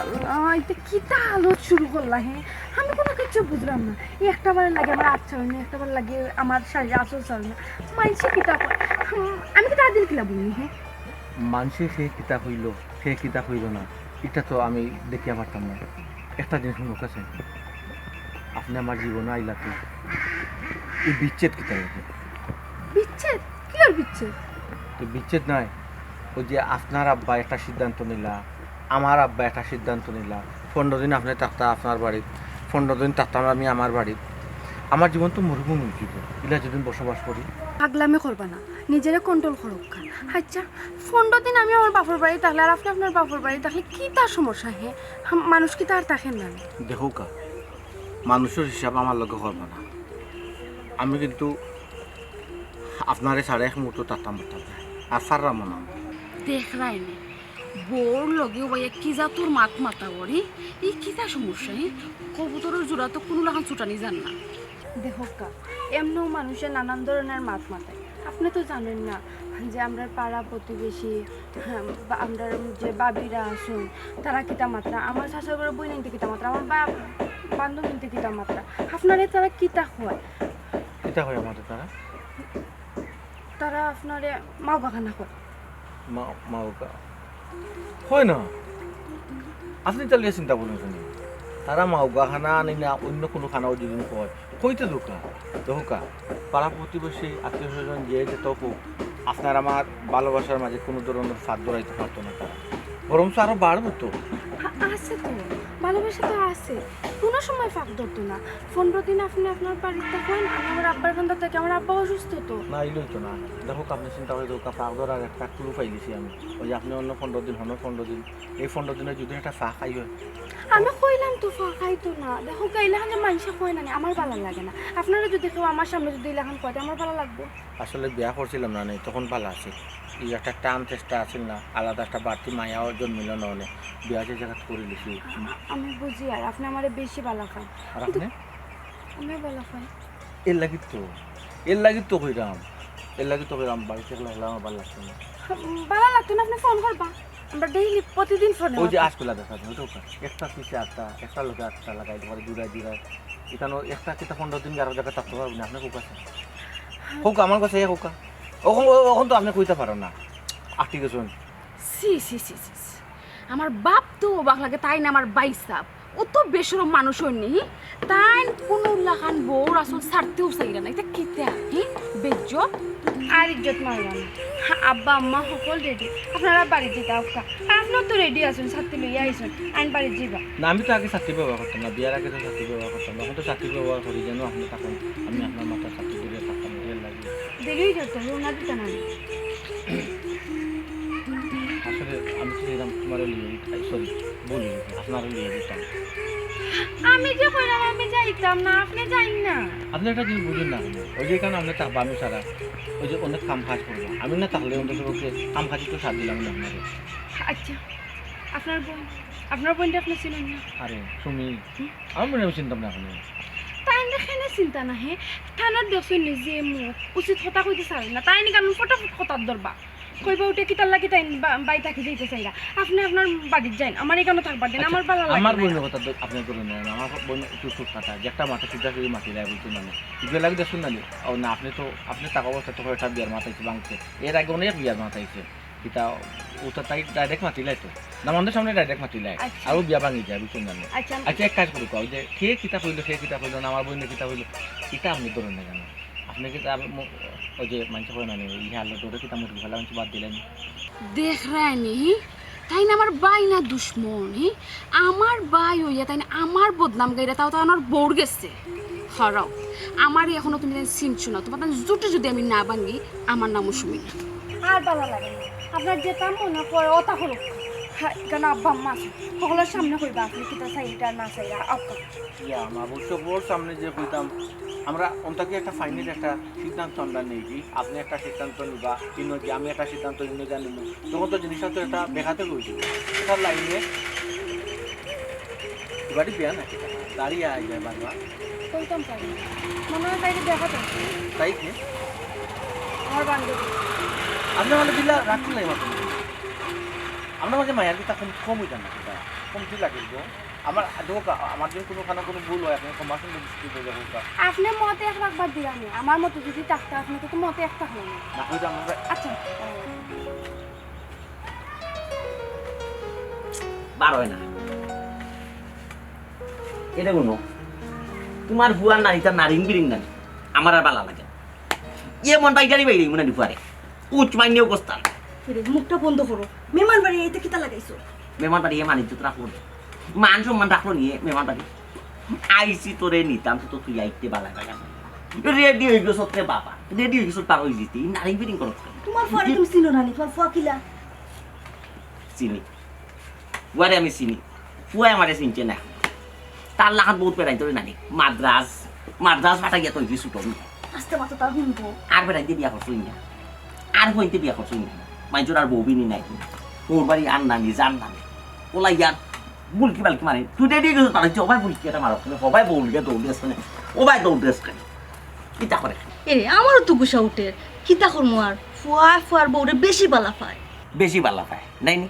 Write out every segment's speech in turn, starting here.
আল্লাহ এটা কিতা আলো শুরু করলা হ্যাঁ আমি কোনো কিছু বুঝলাম না এই একটা বার লাগে আমার আচ্ছা হয় না একটা বার লাগে আমার শাড়ি আসল চল না মানসি কিতা আমি কি তার দিন কিলা বলি হ্যাঁ মানুষে সে কিতা হইল সে কিতা হইল না এটা তো আমি দেখিয়া পারতাম না একটা জিনিস মুখ আছে আপনি আমার জীবনে আইলাতে এই বিচ্ছেদ কিতা হয়েছে বিচ্ছেদ কি আর বিচ্ছেদ তো বিচ্ছেদ নয় ওই যে আপনার আব্বা একটা সিদ্ধান্ত নিলা আমার আব্বা একটা সিদ্ধান্ত নিলা 15 দিন আপনি থাকতা আপনার বাড়ি 15 দিন থাকতাম আমি আমার বাড়ি আমার জীবন তো মরুভূমি উচিত এলা যেদিন বসবাস করি পাগলামি করবা না নিজেরা কন্ট্রোল করুক আচ্ছা 15 দিন আমি আমার বাপর বাড়ি থাকলে আর আপনি আপনার বাপর বাড়ি থাকলে কি তার সমস্যা হ্যাঁ মানুষ কি তার থাকেন না দেখো কা মানুষের হিসাব আমার লগে করবো না আমি কিন্তু আপনারে সাড়ে এক মুহূর্ত থাকতাম আর ফাররাম না দেখ রাইনি বোর লগে ওয়া কি যা তোর মাত মাতা করি এই কিতা সমস্যা কবুতরের জোড়া তো কোনো লাগান ছুটানি জান না দেখো কা এমনও মানুষের নানান ধরনের মাত মাথায় আপনি তো জানেন না যে আমরা পাড়া প্রতিবেশী হ্যাঁ আমরা যে বাবিরা আসুন তারা কিতা মাত্রা আমার শাশুড়ি করে বই নিতে কিতা মাত্রা আমার বান্ধব নিতে কিতা মাত্রা আপনারে তারা কিতা হয় কিতা হয় আমাদের তারা তারা আপনারে মাও বাগানা করে মাওকা হয় না আপনি তাহলে চিন্তা করুন শুনি তারা মাওগা খানা আনি না অন্য কোনো খানাও যদি হয় কইতে দোকা পাড়া প্রতিবেশী আত্মীয় স্বজন যে যেত হোক আপনার আমার ভালোবাসার মাঝে কোনো ধরনের ফাঁদ ধরাইতে পারতো না তারা বরঞ্চ আরও বাড়বো তো আছে তো ভালোবাসা তো আছে কোনো সময় ফাঁক ধরতো না 15 দিন আপনি আপনার বাড়িতে থাকেন আমি আমার আব্বার কান্দার থেকে আমার আব্বা অসুস্থ তো না এলোই তো না দেখো আপনি চিন্তা করে দোকা ফাঁক ধরার একটা ক্লু পাইলিছি আমি ওই যে আপনি অন্য 15 দিন হন 15 দিন এই 15 দিনে যদি একটা ফাঁক খাই হয় আমি কইলাম তো ফাঁকাই তো না দেখো গাইলাখান যে মানুষে কয় না আমার ভালো লাগে না আপনারা যদি কেউ আমার সামনে যদি এলাকান কয় আমার ভালো লাগবে আসলে বিয়া করছিলাম না তখন ভালো আছে এই একটা টান চেষ্টা আছিল না আলাদা একটা বাড়তি মায়াও জন্মিল না অনেক বিয়া যে জায়গা করে লিখি আমি বুঝি আর আপনি আমার বেশি ভালো খান আর আপনি আমি ভালো খাই এর লাগি তো কইরাম বাড়িতে লাগলে আমার ভালো লাগছে না ভালো লাগতো না আপনি ফোন করবা আমরা ডেইলি প্রতিদিন ফোন ওই যে আজকাল দেখা যায় ওটা একটা পিছিয়ে একটা লোকে একটা লাগাই ধরে দূরায় এখানে একটা কিতা 15 দিন আরো জায়গায় থাকতে পারবেন আপনি কোকা হোক আমার কাছে হোকা ওখন তো আপনি কইতে পারেন না আটটি গেছেন সি সি সি সি আমার বাপ তো অবাক লাগে তাই না আমার বাইসাপ ও তো বেশরম মানুষ হয়নি তাই কোনো লাগান বউর আসল ছাড়তেও চাইরা না এটা কিতা বেজ্জত আর ইজ্জত মারলাম আব্বা আম্মা সকল রেডি আপনারা বাড়ি যেতে আফকা আপনার তো রেডি আছেন ছাত্রী লইয়া আইসেন আইন বাড়ি যাবা না আমি তো আগে ছাত্রী ব্যবহার করতাম না বিয়ার আগে তো ছাত্রী ব্যবহার করতাম এখন তো ছাত্রী ব্যবহার করি যেন আপনি থাকুন আমি আপনার মাথার ছাত্রী দূরে থাকতাম লাগে দেরি করতে রোনা দিতে না আসলে আমি তো এরকম তোমার সরি বলি আপনারও লিয়ে দিতাম আমি যে কইলাম আমি যাইতাম না আপনি যাইন না আপনি একটা জিনিস বুঝুন না ওই যে এখানে আপনি থাকবা আমি সারা ওই যে অনেক কাম কাজ করবো আমি না থাকলে অন্তত কাম কাজ তো সার দিলাম না আপনাকে আচ্ছা আপনার বোনটা আপনি ছিলেন না আরে তুমি আমার মনে হয় চিন্তা না আপনি তাই দেখেনে চিন্তা নাহে থানার দেখছেন নিজে মুখ উচিত কথা কইতে চাই না তাই নি কারণ ফটাফট কথার দরবা কইবা উঠে কি তার লাগি তাই বাই থাকি যাইতে চাইরা আপনি আপনার বাড়িতে যান আমার এখানে থাকবার দেন আমার ভালো লাগে আমার বোনের কথা আপনি করুন না আমার বোন একটু ছোট কাটা যে একটা মাথা সিধা করে মাটি লাগে বলতে মানে এগুলো লাগে দেখুন না ও না আপনি টাকা অবস্থা তো একটা বিয়ার মাথাইছে বাংছে এর আগে অনেক বিয়ার মাথাইছে কিতা ওটা তাই ডাইরেক্ট মাটি লাই তো না আমাদের সামনে ডাইরেক্ট মাটি লাই আর বিয়া ভাঙি যায় বুঝুন না আচ্ছা এক কাজ করুক ওই যে কে কিতা কইলো না আমার বোনের কিতা কইলো এটা আপনি ধরুন না কেন আপনি কি ওই যে মানুষ হয় না ইহালে ধরে কিতা মুরগি ফেলা বাদ দিলেন দেখ রায়নি তাই না আমার বাই না দুশ্মন আমার বাই হইয়া তাই না আমার বদনাম গাইরা তাও তো আমার বউর গেছে হরাও আমারই এখনো তুমি চিনছো না তোমার জুটে যদি আমি না ভাঙি আমার নামও শুনি আর ভালো লাগে না আপনার যেটা মনে করে ওটা হলো কেন আব্বা আম্মা আছে সকলের সামনে কইবা আপনি কিতা চাইটা না চাইরা আব্বা আমার অবশ্য বোর সামনে যে কইতাম আমরা অন্তকে একটা ফাইনাল একটা সিদ্ধান্ত আমরা নেই কি আপনি একটা সিদ্ধান্ত নিবা কিনো যে আমি একটা সিদ্ধান্ত নিয়ে জানি তখন তো জিনিসটা তো একটা দেখাতে বলছি এটার লাইনে বাড়ি বিয়া নাকি দাঁড়িয়ে আয় যায় বারবার কইতাম পারি মনে হয় তাইকে দেখাতাম তাই কি আমার বান্ধবী আপনি মানে দিলা রাখলেন আমার আমরা মাঝে মায়ের দিতা কম কম হইতা না কিতা কমতি লাগে গো আমার দেখো আমার যদি কোনো ভুল হয় আপনি কমার্শন দৃষ্টি দিয়ে যাবো আপনি মতে একবার দিলাম আমার মতো যদি থাকতে আপনাকে তো মতে একটা হয় না না হইতা আমরা আচ্ছা বার হয় না এটা কোনো তোমার বুয়ার নারী তার নারিং বিরিং নারী আমার আর ভালো লাগে ইয়ে মন বাইটারি বাইরে মনে দুপুরে উচ্চ মাইনে অবস্থান মুখটা বন্ধ করো মেহমান বাড়ি এতে কিতা লাগাইছো মেহমান বাড়ি মানিজ্য রাখলো মান সম্মান রাখলো নিয়ে মেহমান বাড়ি আইসি তোরে নিতাম তো তুই আইতে বালা লাগা রেডি হয়ে গেছ তোর বাবা রেডি হয়ে গেছ পার হয়ে যেতে নারিং বিরিং করো তোমার ফুয়ারে তুমি চিনো না নি তোমার ফুয়া কিলা চিনি ফুয়ারে আমি চিনি ফুয়াই আমারে চিনছে না তার লাখান বহুত পেরাই তোর নানি মাদ্রাজ ফাটা গিয়া তুই কিছু তো আস্তে মাত্র তার শুনবো আর বেড়াইতে বিয়া করছই না আর হইতে বিয়া করছই না মাইজোর আর বউ বিনি নাই ওর বাড়ি আর নানি জান নানি ওলাই ইয়ার বুলকি বালকি মারে তুই রেডি গেছিস তাহলে সবাই বুলকি এটা মারো সবাই বউলিকে দৌড় ড্রেস করে ওবাই দৌড় ড্রেস করে কিতা করে এরে আমারও তো গুসা উঠে কিতা করমু আর ফুয়ার বউরে বেশি বালা পায় বেশি বালা পায় নাই নি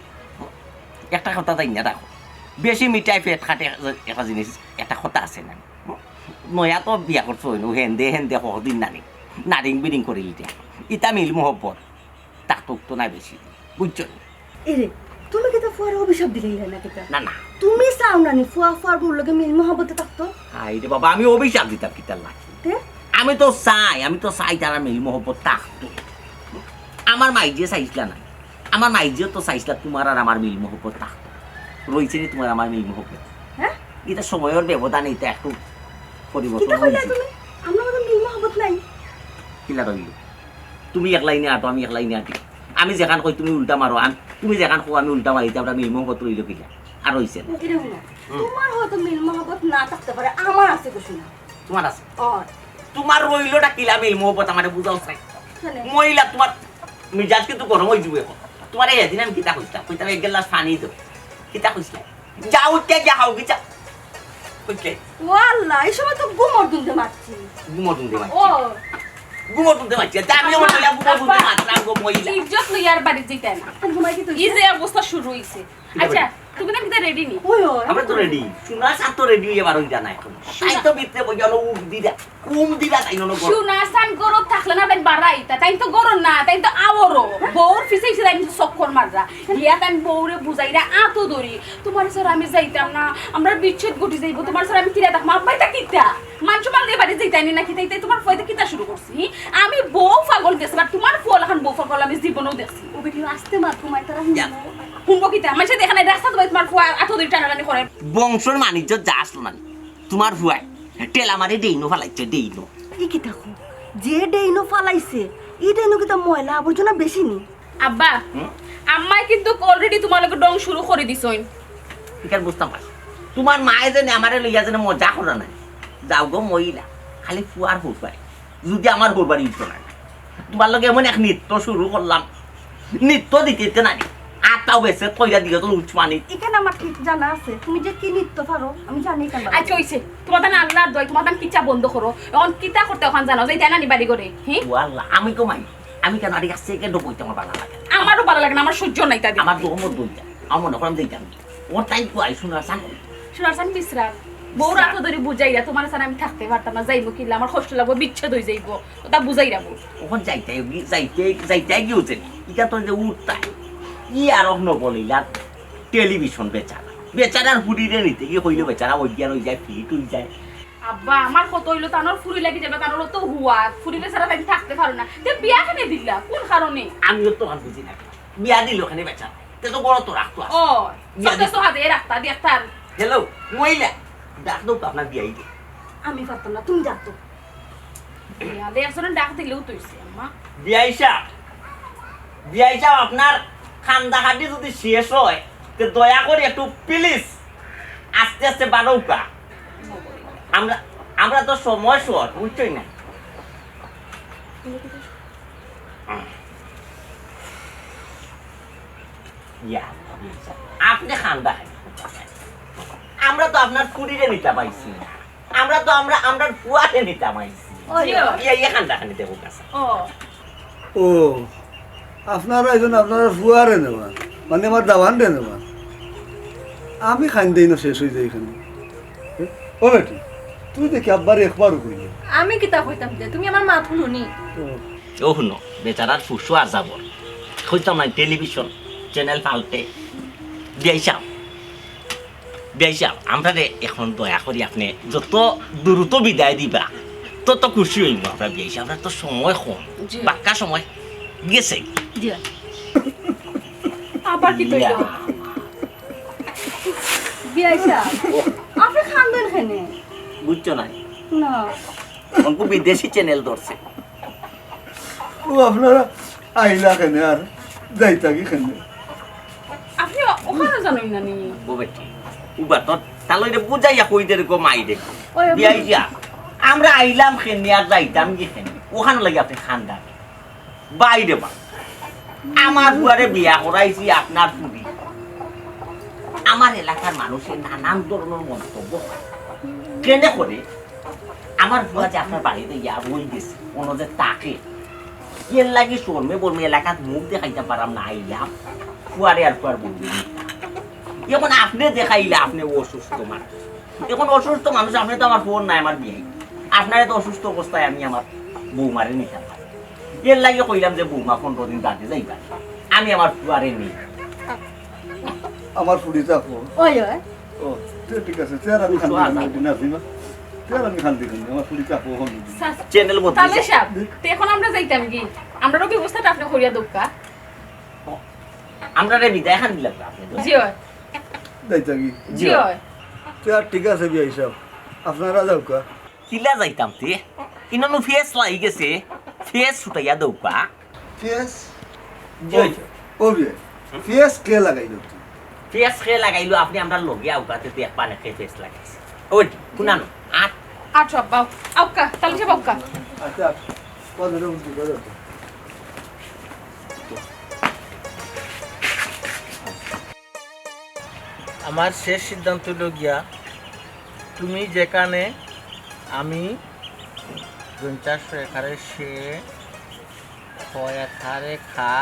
একটা কথা তাই না রাখো বেশি মিঠাই ফেট খাটে একটা জিনিস একটা কথা আছে না নয়া তো বিয়া করছো হেন্দে হদিন নানি নারিং বিরিং করি ইটা মিল মোহব্বত তাক তো নাই বেশি বুঝছো এরে তুমি কিতা ফুয়ারে অভিশাপ দিলে না কিতা না না তুমি চাও না নি ফুয়ার বউর লগে মিল মহব্বতে থাকতো হাই রে বাবা আমি অভিশাপ দিতাম কিতার লাগে তে আমি তো চাই তারা মিল মোহব্বত থাকতো আমার মাইজে চাইছিলা না আমার মাইজেও তো চাইছিলা তোমার আর আমার মিল মোহব্বত থাকতো রয়েছে নি তোমার আমার মিল মোহব্বত হ্যাঁ এটা সময়ের ব্যবধান এটা একটু পরিবর্তন কিতা কইলা হয়েছে তুমি আমরা মধ্যে মিল মহব্বত নাই কিলা রইল তুমি এক লাইনে আটো আমি এক লাইনে আটি আমি যেখান কই তুমি উল্টা মারো তুমি যেখান কো আমি উল্টা মারি আমরা মিল মোহব্বত রইল কিলা আর হইছে না এরে হলো তোমার হয়তো মিল মহব্বত না থাকতে পারে আমার আছে কিছু না তোমার আছে ও তোমার রইলটা কিলা মিল মোহব্বত আমারে বুঝাও চাই চলে মহিলা তোমার মিজাজ কিন্তু গরম হয়ে যাবে এখন তোমার এই দিন আমি কিতা কইতাম এক গ্লাস পানি দাও কিতা কইছিলাম যাও কে যাও কিতা কইলে ওয়াল্লাহ এই সময় তো গুমর দুনতে মারছি গুমো দুন্দে মারছি ও গুমো দুন্দে মারছি আমি আমার মহিলা গুমো দুন্দে মারলাম গো মহিলা ইজ্জত লইয়ার বাড়ি যেতে না ঘুমাই কি তুই এই যে অবস্থা শুরু হইছে আচ্ছা তুমি না কিতা রেডি নি ওই আমরা তো রেডি শোনা সাত তো রেডি হয়ে বারো জানা এখন তাই তো ভিতরে বই গেল উম দিদা তাই ননো শুনা সান গরত থাকলে না তাই বাড়াইতা তাই তো গরম না তাই তো আওরো বউর ফিসে তাই সক্ষর মাররা গিয়া তাই বউরে বুঝাইরা আতো ধরি তোমার স্যার আমি যাইতাম না আমরা বিচ্ছেদ ঘটি যাইব তোমার স্যার আমি কিরা থাকম আব্বাইতা কিতা মানুষ মালগে বাড়ি যাইতানি না কিতা তোমার ফয়দা কিতা শুরু করছি আমি বউ পাগল গেছে আর তোমার ফুল এখন বউ পাগল আমি জীবনেও দেখছি ও বেটি আসতে মার ঘুমাই তারা শুনবো কিতা মানুষ দেখানে রাস্তা তোমার ফুয়া আতো ধরি টানাটানি করে বংশর মানিজ্য যা আসলো না তোমার ভুয়াই টেলা মারি দেইনো ফালাইছে দেইনো ই কি দেখো যে ডেইনো ফালাইছে ই ডেইনো কি তা ময়লা আবর্জনা বেশি নি আব্বা আম্মাই কিন্তু অলরেডি তোমার লগে ডং শুরু করে দিছইন এখানে বুঝতাম পারি তোমার মায়ে যেন আমারে লইয়া যেন মজা করে নাই যাও গো মহিলা খালি ফুয়ার ফুটবাই যদি আমার ফুটবাড়ি ইচ্ছ না তোমার লগে এমন এক নৃত্য শুরু করলাম নৃত্য দিতে না আটটাও বেছে তৈরা দিকে তো উচ্চ মানি এখানে আমার ঠিক জানা আছে তুমি যে কি নৃত্য পারো আমি জানি কেন আচ্ছা হইছে তোমার তান আল্লাহর দয় তোমার তান কিচা বন্ধ করো এখন কিতা করতে ওখান জানো যে তাই না নিবাড়ি করে হ্যাঁ ওয়াল্লাহ আমি কমাই আমি কেন আর কাছে থেকে ডবইতে আমার ভালো লাগে আমারও ভালো লাগে না আমার সহ্য নাই তা আমার দমর দইটা আমার মনে করাম দিতাম ওর তাই কুয়াই শোনা সান শোনার সান বিশ্রা বউ রাত ধরে বুঝাইরা তোমার সান আমি থাকতে পারতাম না যাইবো কিলা আমার কষ্ট লাগবো বিচ্ছেদ হয়ে যাইবো ওটা বুঝাইরা বউ ওখান যাইতে গিয়েছে এটা তো যে উঠতাই ই আর অন্য বলিলা টেলিভিশন বেচারার হুডিরে নিতে গিয়ে হইলে বেচারা ওই গিয়ার ওই যায় ফিট হয়ে যায় আব্বা আমার কত হইলো তানোর ফুরি লাগি যাবে তানোর তো হুয়া ফুরিলে ছাড়া আমি থাকতে পারো না যে বিয়া কেনে দিলা কোন কারণে আমিও তো আর বুঝি না বিয়া দিল ওখানে বেচারা তে তো বড় তো রাখতো ও সত্য হাতে রাখতা দেখতার হ্যালো মহিলা ডাক দাও তো আপনার বিয়াই দিয়ে আমি পারতাম না তুমি যাতো বিয়া দে আসলে ডাক দিলেও তুইছে আম্মা বিয়াইসা আপনার খান্দা খাটি যদি শেষ হয় তো দয়া করে একটু প্লিজ আস্তে আস্তে বাড়ৌকা আমরা তো সময় শর্ট বুঝছই না আপনি খান্দা আমরা তো আপনার কুড়িরে নিতে পাইছি আমরা ফুয়ারে নিতে পাইছি খান্দা খানি দেবো কাছে ও ও আপনারা এখন আপনারা ফুয়ারে নেবেন মানে আমার দাওয়ান দেন আমার আমি খান দিই না শেষ হয়ে যায় এখানে ও বেটি তুই দেখি আব্বার একবারও কইলি আমি কিতা কইতাম যে তুমি আমার মাথা শুনি ও শুনো বেচারার ফুসু আর যাব খুঁজতাম না টেলিভিশন চ্যানেল পাল্টে বিয়াইসাব আমরা এখন দয়া করি আপনি যত দ্রুত বিদায় দিবা তত খুশি হইব আমরা বিয়াইসাব আমরা তো সময় কম বাক্কা সময় গেছে আবার কি কইলো বিয়াইছা আপনি খান দেন খানে বুঝছো না না অঙ্ক বিদেশি চ্যানেল ধরছে ও আপনারা আইলা কেনে আর যাইতা কি কেনে আপনি ওখানে জানেন না নি ও বেটি উবা তো তাহলে বুঝাইয়া কই দে গো মাই দে ওই বিয়াইয়া আমরা আইলাম খেনে আর যাইতাম কি খেনে ওখানে লাগে আপনি খান্দা বাইরে বা আমার বুয়ারে বিয়া করাইছি আপনার পুরি আমার এলাকার মানুষের নানান ধরনের মন্তব্য কেনে করে আমার বুয়া যে আপনার বাড়িতে ইয়া বই গেছে কোনো যে তাকে এর লাগে শর্মে বলবে এলাকার মুখ দেখাইতে পারাম না আইলাম ফুয়ারে আর ফুয়ার বলবে এখন আপনি দেখাইলে আপনি অসুস্থ মানুষ এখন অসুস্থ মানুষ আপনি তো আমার ফোন নাই আমার বিয়ে আপনার তো অসুস্থ অবস্থায় আমি আমার বৌমারে নিতাম এর লাগে কইলাম যে বৌমা 15 দিন বাদে যাইবা আমি আমার ফুয়ারে নিই আমার ফুড়িটা ফোন ওই ওই ও ঠিক আছে তেরা আমি খান দিই না দিমা তেরা আমি খান দিই আমার ফুড়িটা ফোন চ্যানেল বদলে তাহলে সাহেব তো এখন আমরা যাইতাম কি আমরাও কি অবস্থাটা আপনি করিয়া দোকা আমরা রে বিদায় খান দিলাম আপনি জি হয় যাইতা কি জি হয় তেরা ঠিক আছে বিয়া হিসাব আপনারা যাও কা কিলা যাইতাম তে ইনানো ফেস লাই গেছে ফেস ছুটাইয়া দৌকা ফেস জয় ও বিয়া ফেস কে লাগাইলো তুই ফেস খেয়ে লাগাইলো আপনি আমরা লগে আউকাতে তে পানে খেয়ে ফেস লাগাইছে ওই শুনানো আট আচ্ছা বাউ আউকা তাহলে সাহেব আউকা আচ্ছা কত রকম কি করে আমার শেষ সিদ্ধান্ত হলো গিয়া তুমি যেখানে আমি 50 একারে সে একারে খা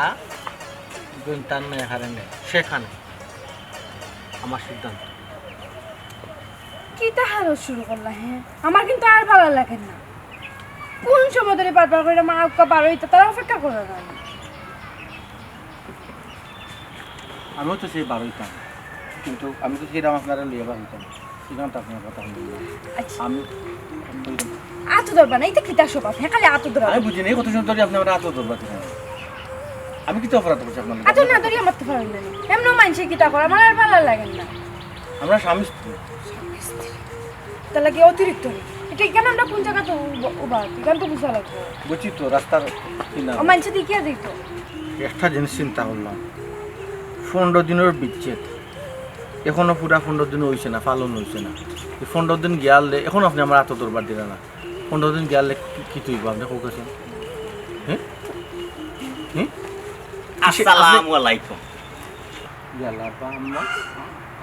55 একারে নে সেখানে আমার সিদ্ধান্ত কি তাহারও শুরু করলা হ্যাঁ আমার কিন্তু আর ভালো লাগে না কোন সময় ধরে বারবার করে মা আউকা বার হইতে তারা অপেক্ষা করে না আমিও তো সেই বারোইতাম কিন্তু আমি তো সেরকম আপনারা লিয়ে বারোইতাম সেখানে তো আপনার কথা বললাম আচ্ছা আমি আতো ধরবা না এটা কি তার সব হ্যাঁ খালি আতো ধরবা আমি বুঝিনি কত সুন্দর আপনি আমার আত ধরবার আমি কি তো অপরাধ করছি আপনার আতো না ধরি আমার তো ভালো লাগে না এমন মানুষের কি তা করে আমার আর ভালো লাগে না আমরা স্বামী স্ত্রী তাহলে কি অতিরিক্ত এটা কেন আমরা কোন জায়গাতে উবা কেন তো বুঝা লাগবে বুঝছি তো রাস্তার কিনা ও মানুষ দেখিয়া দিত একটা জিনিস চিন্তা করলাম 15 দিনের বিচ্ছেদ এখনো পুরা 15 দিন হয়েছে না পালন হয়েছে না এই 15 দিন গিয়ালে এখন আপনি আমার আত দরবার দিলে না 15 দিন গিয়ালে কি তুইব আপনি কোকেছেন হ্যাঁ হ্যাঁ আসসালামু আলাইকুম গিয়ালা বা আম্মা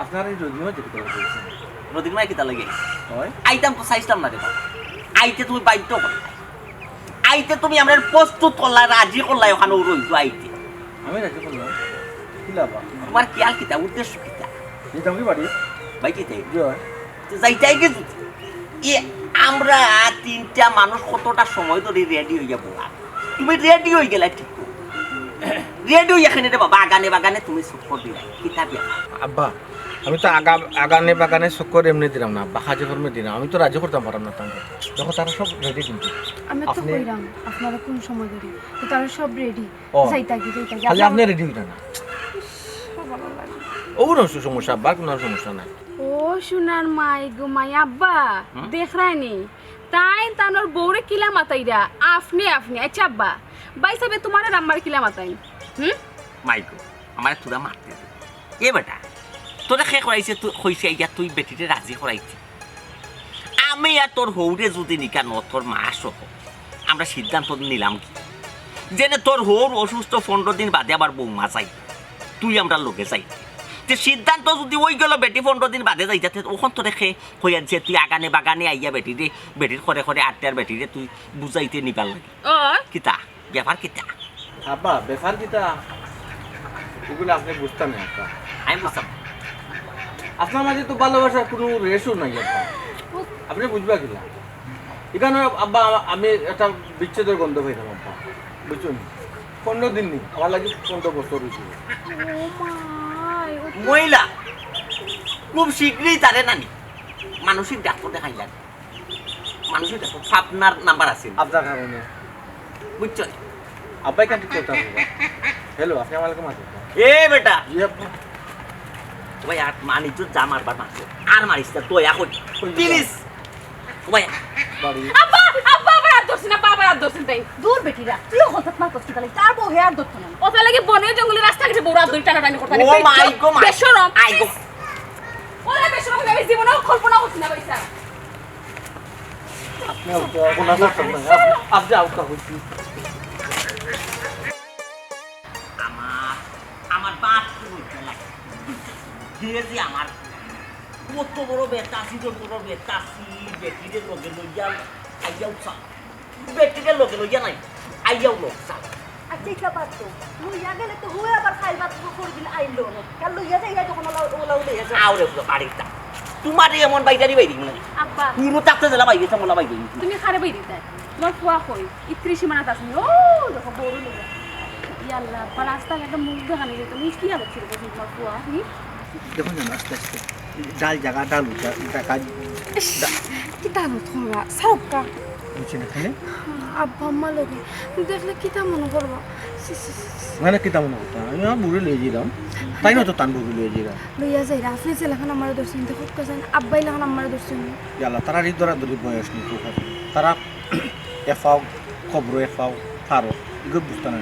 আপনার এই রোগীও যেতে বলছেন নদীর মাই কিতা লাগে হয় আইতাম তো চাইতাম না রে বাবা আইতে তুমি বাধ্য করলে আইতে তুমি আমরা প্রস্তুত করলা রাজি করলা ওখানে রইতো আইতে আমি রাজি করলাম কি লাভা তোমার খেয়াল কিতা উদ্দেশ্য কিতা যেতাম কি বাড়ি বাইতে জয় যাইতাই গেছি আমরা 3টা মানুষ কতটা সময় ধরে রেডি হইয়া বলা তুমি রেডি হয়ে গেলা ঠিক রেডি হইয়া এখানে রে বাবা বাগানে তুমি সুখ দিলা কিতাব আব্বা আমি তো আগানে বাগানে চক্কর এমনি দিলাম না আব্বা হাজি ফর্মে দিলাম আমি তো রাজি করতাম পারলাম না তাকে দেখো তারা সব রেডি কিন্তু আমি তো কইরাম আপনারা কোন সময় ধরে তো তারা সব রেডি যাইতা কি খালি আপনি রেডি হইলেন না ওর সমস্যা আব্বা কোনো সমস্যা নাই ও সোনার মাই গো মাই আব্বা দেখ রায়নি তাই তানোর বউরে কিলা মাতাইরা আপনি আচ্ছা আব্বা বাই সাবে তোমার আর আমার কিলা মাতাই মাইকো আমার তোরা মারতে এ বেটা তোরা খে করাইছে তুই কইছে ইয়া তুই বেটিতে রাজি করাইছি আমি আর তোর হৌরে যদি নিকা ন তোর মা সহ আমরা সিদ্ধান্ত নিলাম কি যেনে তোর হৌর অসুস্থ 15 দিন বাদে আবার বৌমা চাই তুই আমরা লোকে চাই তে সিদ্ধান্ত যদি ওই গেল বেটি 15 দিন বাদে যাইতে ওখান তোরে খে হইয়া যে তুই আগানে বাগানে আইয়া বেটির করে আটটার বেটিরে তুই বুঝাইতে নিবার লাগে ও কিতা ব্যাপার কিতা আব্বা ব্যাপার কিটা এগুলো আপনি বুঝতেন না একটা আমি বুঝতাম আপনার মাঝে তো ভালোবাসার কোনো রেশও নাই একটা আপনি বুঝবা কিনা এখানে আব্বা আমি একটা বিচ্ছেদের গন্ধ পাইতাম আব্বা বুঝছেন 15 দিন নেই আমার লাগে 15 বছর হয়েছে মহিলা খুব শীঘ্রই তারে নানি মানসিক ডাক্তার দেখাইলেন মানসিক ডাক্তার আপনার নাম্বার আছে আপনার কারণে বুঝছো আব্বাই কান্টি করতে হবে হ্যালো আপনি আমার লাগে মাঝে এ বেটা জি আব্বা ভাই আর মানিজ যা মারবার মারছো আর মারিস না তুই এখন প্লিজ ভাই বাড়ি আব্বা আব্বা আবার আর দর্শন না বাবা আর দর্শন তাই দূর বেটিরা তুইও হঠাৎ মার করছিস তাহলে তার বউ হেয়ার ধরতো না ওটা লাগে বনে জঙ্গলে রাস্তা ঘাটে বড় আদরি টানাটানি করতে ও মাই গো মাই বেশরম আই গো ওরা বেশরম আমি জীবনেও কল্পনা করছি না পয়সা আপনি কোনো করতেন না আপনি আউট করছি আমার বাপ কি বলতে লাগে যে আমার কত বড় বেটা ছিল বড় বেটা বেটিদের লগে লইয়া আইয়াও চা বেটিদের লগে লইয়া নাই আইয়াও লোক চা আচ্ছা ইচ্ছা পারতো লইয়া গেলে তো হয়ে আবার খাইবা তো করবিন আইলো না কাল লইয়া যাইয়া যখন ওলা লইয়া যা আউরে বাড়িটা তোমার এমন বাইটারি বাইরি মানে আব্বা পুরো তাকতে দিলা বাইরে সামলা বাইরে তুমি খারে বই দিতে তোমার ফুয়া কই ইত্রি সীমানাত আছে ও দেখো বড় লোক ইয়াল্লাহ পর রাস্তা ঘাটে মুখ দেখানি যেত তুমি কি হবে ছিল তোমার ফুয়া হি দেখুন না আস্তে আস্তে ডাল জায়গা ডাল জায়গা কিতা নথবা সাউকা বুঝছেন এখানে আব্বা আম্মা লগে দেখলে কিতা মনে করবা মানে কিতা মনে করতাম আমি আমার বুড়ি লিয়ে দিলাম তাই না তো তান বুড়ি লিয়ে দিলাম লইয়া যাইরা আপনি যে লেখান আমার দর্শন দেখো কাছেন আব্বাই লেখান আমার দর্শন ইয়াল্লা তারা হৃদরা ধরে বয়স নেই খুব তারা এফাও খবর এফাও ফারুক এগুলো বুঝতে না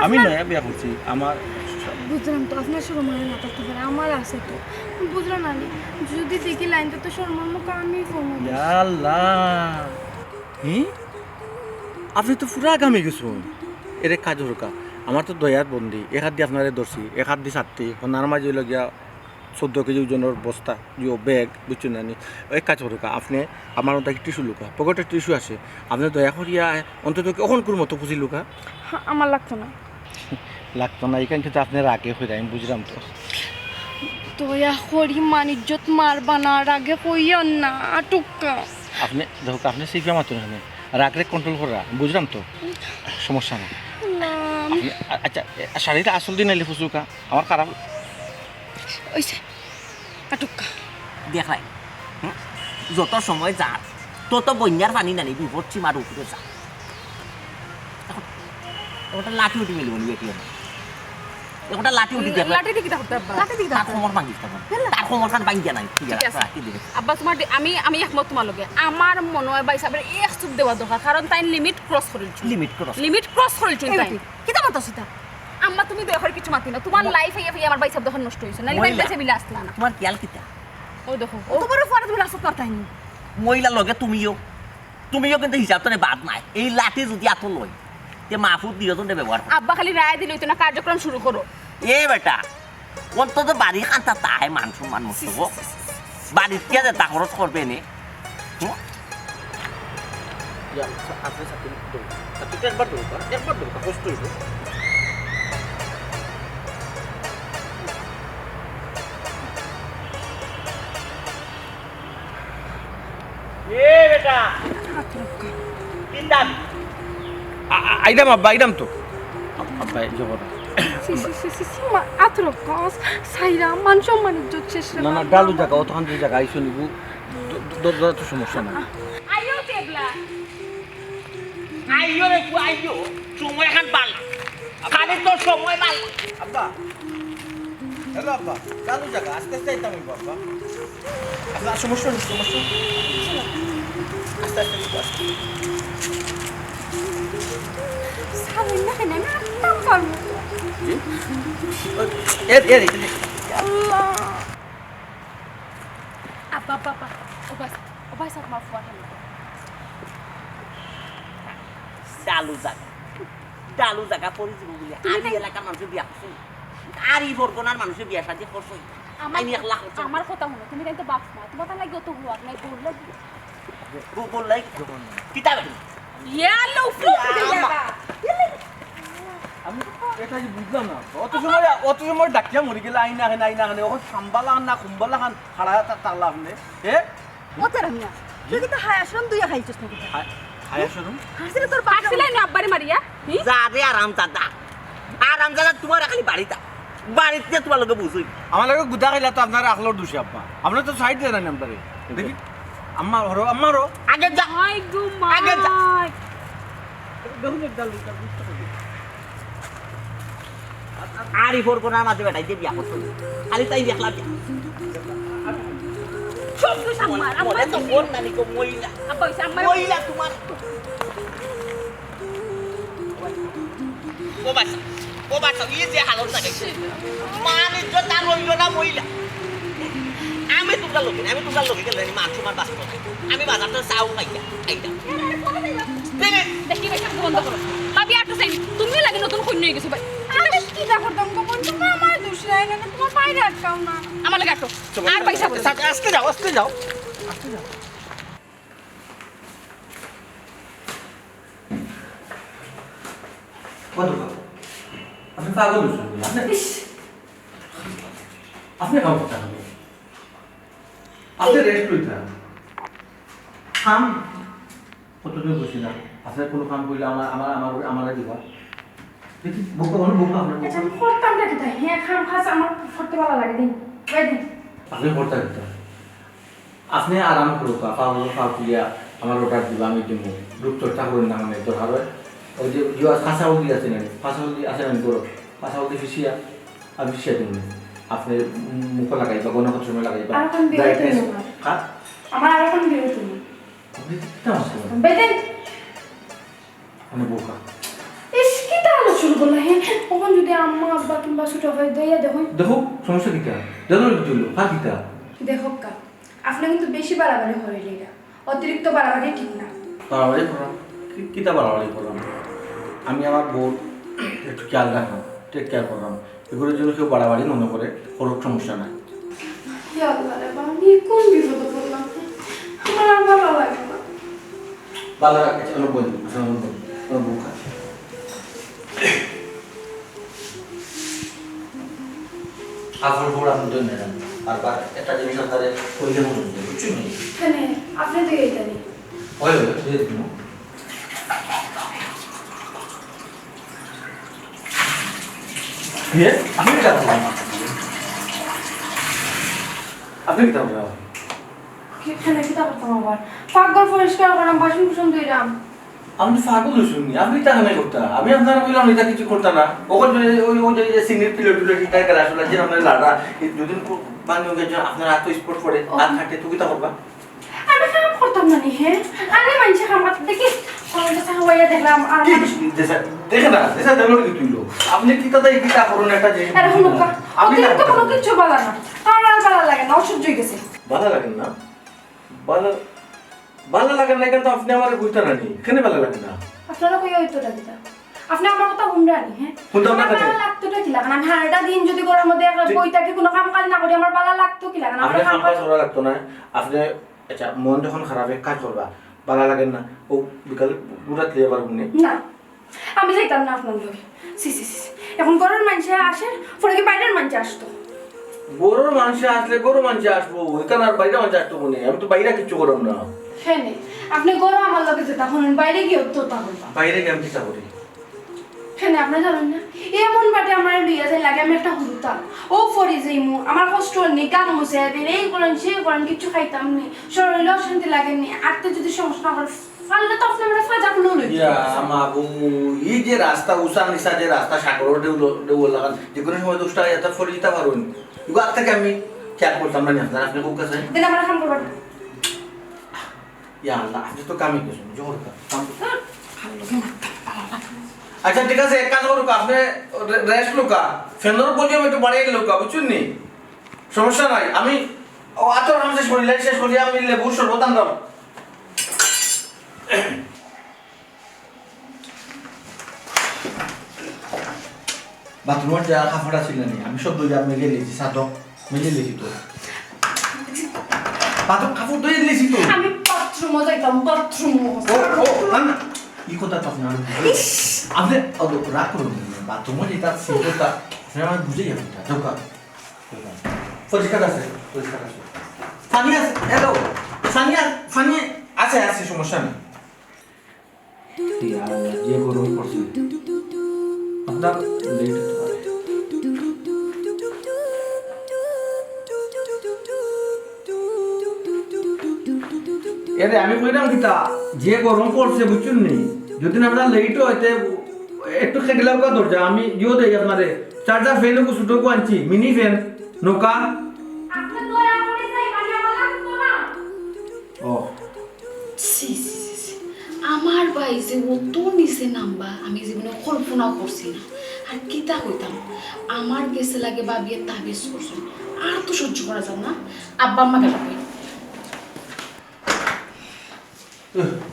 আমি নয় বিয়া করছি আমার বুঝলাম তো আপনার সরমনে না থাকতে পারে আমার আছে তো বুঝলাম না যদি দেখি লাইনটা তো সরমন মুখ আমি ফোন ইয়াল্লা আপনি তো পুরা আগামী গেছুন এর কাজ হরকা আমার তো দয়ার বন্দি এক হাত দিয়ে আপনারে ধরছি এক হাত দিয়ে ছাড়তে সোনার মাঝে লগিয়া 14 কেজি ওজনের বস্তা যে ব্যাগ বুঝছেন না ওই কাজ হরকা আপনি আমার মতো টিস্যু লুকা পকেটে টিস্যু আসে আপনি দয়া করিয়া অন্তত অখন কোন মতো খুঁজি লুকা আমার লাগতো না লাগতো না এখান কিন্তু আপনি রাগে হয়ে যায় আমি বুঝলাম তো দয়া করি মানিজ্যত মারবা না রাগে কইয়া না টুকা আপনি দেখো আপনি শিখবে মাত্র এখানে রাগরে কন্ট্রোল করা বুঝলাম তো সমস্যা নেই আপনি আচ্ছা শাড়িটা আসল দিন এলে ফুসুকা আমার খারাপ ওইছে আটুকা দেখাই যত সময় যা তত বন্যার পানি নানি বিপদ সীমার উপরে যা ওটা লাঠি উঠি মিলব বেটি ওটা লাঠি উঠি দেখ লাঠি দিয়ে কিটা করতে আব্বা লাঠি দিকে তার কোমর ভাঙিস তখন তার কোমর খান ভাঙি নাই ঠিক আছে রাখি দিবে আব্বা তোমার আমি একমত তোমার লগে আমার মনে হয় বাইস আবার এক চুপ দেওয়া দরকার কারণ তাই লিমিট ক্রস করিলছ লিমিট ক্রস করিলছ তাই কিতা মাতা সেটা আম্মা তুমি দয়া করে কিছু মাতি না তোমার লাইফ হইয়া আমার বাইস দোকান নষ্ট হইছে না লিমিট বেঁচে বিলে আসলা না তোমার খেয়াল কিতা ও দেখো ও তো বড় ফাড়া তুমি রাস্তা করতাই নি মহিলার লগে তুমিও কিন্তু হিসাবটা বাদ নাই এই লাঠি যদি এত লয় তে মাহফুজ দুজন ব্যবহার আব্বা খালি রায় দিল না কার্যক্রম শুরু করো এ বেটা অন্তত বাড়ি খান্তা তাই মান সম্মান মতো বাড়ির কে যে তা খরচ করবে নে আপনি সাথে একবার দরকার কষ্ট হইব এ বেটা কিন্দাম আইদাম আব্বা আইদাম তো আব্বা জবর আত্রকাস সাইরা মান সম্মানিজ্য শেষ না না ডালু জায়গা অতখান যে জায়গা আইসো নিবু দরজা তো সমস্যা না আইও টেবলা আইও রে আইও সময় খান বাল খালি তো সময় বাল আব্বা হ্যালো আব্বা ডালু জায়গা আস্তে আস্তে আইতাম আব্বা আব্বা সমস্যা নেই আস্তে আস্তে সাবেন না কেন আমি আটটাম পারবো আল্লাহ আব্বা আব্বা ও বাইস আমার ফুয়া ডালু জায়গা পরিচিত বলে আর এলাকার মানুষের বিয়া করছে আর এই বরগনার মানুষের বিয়া সাজি করছে আমি একলা করছি আমার কথা শুনো তুমি কিন্তু বাপ মা তোমার তার লাগে অত হুয়া নাই বললে বললাই কিতা ইয়া লো ফুক আমি এটা যে বুঝলাম না অত সময় ডাকিয়া মরি গেলে আইনা খানে ওখানে সাম্বালা খান না কুম্বালা খান হারা তারলা আপনি ও তেরা মিয়া তুই কিন্তু হায় আশ্রম দুইয়া খাইছিস নাকি হায়া শুনুন হাসিলে তোর পাকছিলাই না আব্বারে মারিয়া যা রে আরাম দাদা তোমার খালি বাড়িতে তোমার লোকে বুঝুই আমার লাগে গুদা খাইলা তো আপনার আখলোর দোষী আব্বা আপনার তো সাইড দেন না আপনারে দেখি আমারও আগে যা হাই গো মা আগে যা। দেখুন একদল আরিফোর কোনার মাঝে বেটাই দিয়ে বিয়া করছো খালি তাই দেখলাম সব দোষ আমার মনে তো কোন নানি কো মহিলা আব্বা হইছে আমার মহিলা তোমার ও বাচ্চা ইয়ে যে হালত থাকে মানে জোতা রইল না মহিলা আমি তোমার লোকে গেলে মাছ তোমার বাঁচবো আমি বাজারটা চাও খাইয়া দেখি ভাই বন্ধ করো ভাবি আর তো চাই তুমিও লাগে নতুন কন্যা হয়ে গেছো ভাই আমি কি দেখো তোমাকে বলছো না আমার দোষ নাই না তোমার বাইরে আটকাও না আমার লাগে আটো আর পয়সা বলো আজকে যাও আপনি পাগল আপনি কাম করতে হবে আপনি রেস্ট লইতে কাম কতদিন বসি না আপনার কোনো কাম করলে আমার দিবা দেখি বোকা আপনার আচ্ছা আমি করতাম না কি তাই হ্যাঁ খাম খাস আমার করতে ভালো লাগে দিন ওই দিন আপনি করতে দিতে আপনি আরাম করুক পাও তুলিয়া আমার অর্ডার দিবা আমি দিব ডক্টরটা করেন না মানে তোর হবে ওই যে ফাঁসা হলদি আছে না ফাঁসা হলদি আছে না করো ফাঁসা হলদি ফিসিয়া আমি ফিসিয়া দিব আপনি মুখ লাগাইবা গণপত সময় লাগাইবা আর কোন বিরতি নেই আমার আর কোন বিরতি নেই আপনি কিতা আছে বেদেন মানে বোকা ইস কি তাহলে শুরু করলা হ্যাঁ কখন যদি আম্মা আব্বা কিংবা ছোট ভাই দইয়া দেখো সমস্যা কিতা দেখো দিল কার কিতা দেখো কা আপনি কিন্তু বেশি বাড়াবাড়ি করে এটা অতিরিক্ত বাড়াবাড়ি ঠিক না বাড়াবাড়ি করলাম কিতা বাড়াবাড়ি করলাম আমি আমার বউ একটু খেয়াল রাখলাম টেক কেয়ার করলাম এগুলোর জন্য কেউ বাড়াবাড়ি মনে করে কোনো সমস্যা নাই হে আল্লাহ রে বাবা আমি কোন বিপদে পড়লাম আমার আর ভালো লাগে না ভালো রাখছে অনেক বন্ধু অনেক বউ খাচ্ছে আপনার বউ আপনি তো নেন আর একটা জিনিস আপনাদের কইলে মনে হচ্ছে বুঝছেন এখানে আপনি তো এইটা নেই ওই দিয়ে দিন ये আপনি কি করছেন আপনি কি করছেন এখানে কি তা করতাম আবার পাকঘর পরিষ্কার করাম বাসন কুসন ধুইলাম আমি পাগল শুনি আপনি তা কেন করতে আমি আপনারা বললাম এটা কিছু করতে না ওখানে ওই যে সিনিয়র প্লেট কি কাজ আসলে যে আপনার লাড়া দুদিন বানিয়ে গেছে আপনার হাত স্পট পড়ে আর হাঁটে তুই কি তা করবা আমি কাম করতাম না নি হ্যাঁ আমি মাইছে কাম করতে দেখি কলেজে সাহায্য দেখলাম আর দেখে না দেশা দেখলো কি তুইলো আপনি কি তা কি তা করুন একটা জিনিস আরে শুনুন আপনি তো কোনো কিছু ভালো না আমার আর ভালো লাগে না অসহ্য হয়ে গেছে ভালো লাগে না ভালো লাগে না কিন্তু আপনি আমার বুঝতে না নি কেন ভালো লাগে না আপনারা কই হইতোটা দিতা আপনি আমার কথা শুনরানি হ্যাঁ শুনতাম না কেন? ভালো লাগতোটা কি লাগে না আমি হারটা দিন যদি ঘরের মধ্যে একটা বইটাকে কোনো কাম কাজ না করি আমার ভালো লাগতো কি লাগে না আপনি আমরা কাম কাম কাজ করা লাগতো না আপনি আচ্ছা মন যখন খারাপ কাজ করবা ভালো লাগে না ও বিকাল বুড়াত লিয়ে পারবো না না আমি যাইতাম না আপনার লগে সি এখন ঘরের মানুষ আসে পরে কি বাইরের মানুষ আসতো গরুর মানুষ আসলে গরু মানুষ আসবো এখানে আর বাইরে মানুষ আসতো মনে আমি তো বাইরে কিছু করলাম না হ্যাঁ আপনি গরু আমার লগে যেটা শুনুন বাইরে গিয়ে তো তা বলবা বাইরে গিয়ে আমি চিন্তা করি হ্যাঁ আপনি জানেন না এমন বাটে আমার লইয়া যায় লাগে আমি একটা হুরুতা ও ফরি যাইমু আমার কষ্ট নেই গান মুছে দেন এই করেন সে করেন কিছু খাইতাম নি শরীরে অশান্তি লাগেনি আরতে যদি সমস্যা করে ফাললে তো আপনি আমরা ফাজা গুলো লই ইয়া আমাগো এই যে রাস্তা উষা নিশা যে রাস্তা সাগর দেউ লাগান যে কোনো সময় দুষ্টা এটা ফরি দিতে পারুন এগুলো আর থেকে আমি খেয়াল করতাম না আপনার আপনি খুব কাছে দেন আমরা কাম করব ইয়া আল্লাহ আপনি তো কামই করছেন জোর কাম ভালো লাগে না আচ্ছা ঠিক আছে এক কাজ করুক আপনি রেস্ট লুকা ফেন্দর ভলিউম একটু বাড়িয়ে লুকা বুঝছেন নি সমস্যা নাই আমি ও আতর নাম শেষ করি লাইট শেষ করি আমি লেবুর শরবত আনলাম বাথরুমের যা কাপড় ছিল না আমি সব দুইটা মেলে লিখছি সাদক মেলে লিখি তো বাথরুম কাপড় ধুয়ে লিখছি তো আমি বাথরুমে যাইতাম বাথরুম ও না ই কথা তো আপনার আপনি রাগ করুন বাথরুমে যেটা সিলটা সেটা আমি বুঝে যাবো না দোকান পরিষ্কার আছে পানি আছে হ্যালো পানি আছে সমস্যা নেই যে গরম পড়ছে আপনার লেট হতে পারে এরে আমি কইলাম কিতা যে গরম পড়ছে বুঝছুন নি যদি আমরা লেট হইতে একটু খেগলাও কা দরজা আমি ইও দেই আপনারে চার্জার ফ্যান কো ছোট কো আনছি মিনি ফ্যান নৌকা আপনি দয়া করে যাই মানে বলা তো না ও সি আমার ভাই যে অত নিচে নামবা আমি জীবনে কল্পনাও করছি না আর কিতা কইতাম আমার গেছে লাগে বাবিয়ে তাবিজ করছেন আর তো সহ্য করা যায় না আব্বা আম্মা গেল কই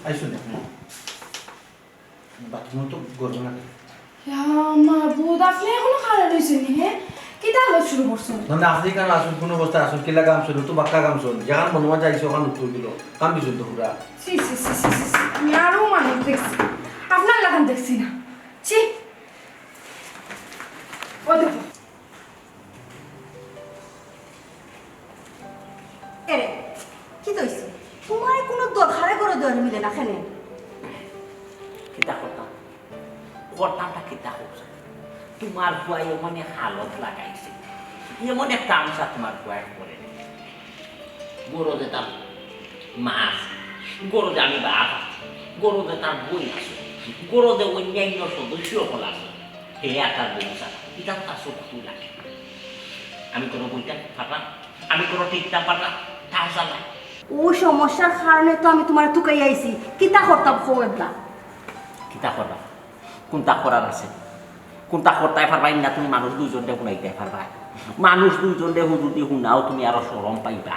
আইসো না বাথরুম তো গরম লাগে মা বুধ আপনি এখনো খারাপ হয়েছে নি হ্যাঁ কিতা আলো শুরু করছেন মানে আপনি কেন আসুন কোন অবস্থা আসুন কিলা কাম শুরু তো বাক্কা কাম শুন যেখান মনোমা যাইছে ওখান উত্তর দিল কাম বিশুদ্ধ পুরা সি আমি আরো মানুষ দেখছি আপনার লাগান দেখছি না ছি ও দেখো এরে কি তৈছে তোমার কোনো দরকারে করে দেওয়ার মিলে না খেলে কিতা করতামটা কিতা করছে তোমার বুয়াই এমন এক হালত লাগাইছে এমন এক তামসা তোমার বুয়াই করে গরুতে তার মাছ গরুতে আমি বাপ গরুতে তার বই আছে গরুতে অন্যান্য সদস্য হল আছে হে তার বইসা এটা তার চোখ লাগে আমি কোনো বইটা পারলাম আমি কোনো টিকটা পারলাম তামসা নাই ও সমস্যার কারণে তো আমি তোমার তুকাই আইছি কিতা করতাম খোয়েবলা কিতা করবা কোনটা করার আছে কোনটা করতে পারবাই না তুমি মানুষ দুইজনকে শুনাইতে পারবা মানুষ দুইজনকে যদি শুনাও তুমি আরো সরম পাইবা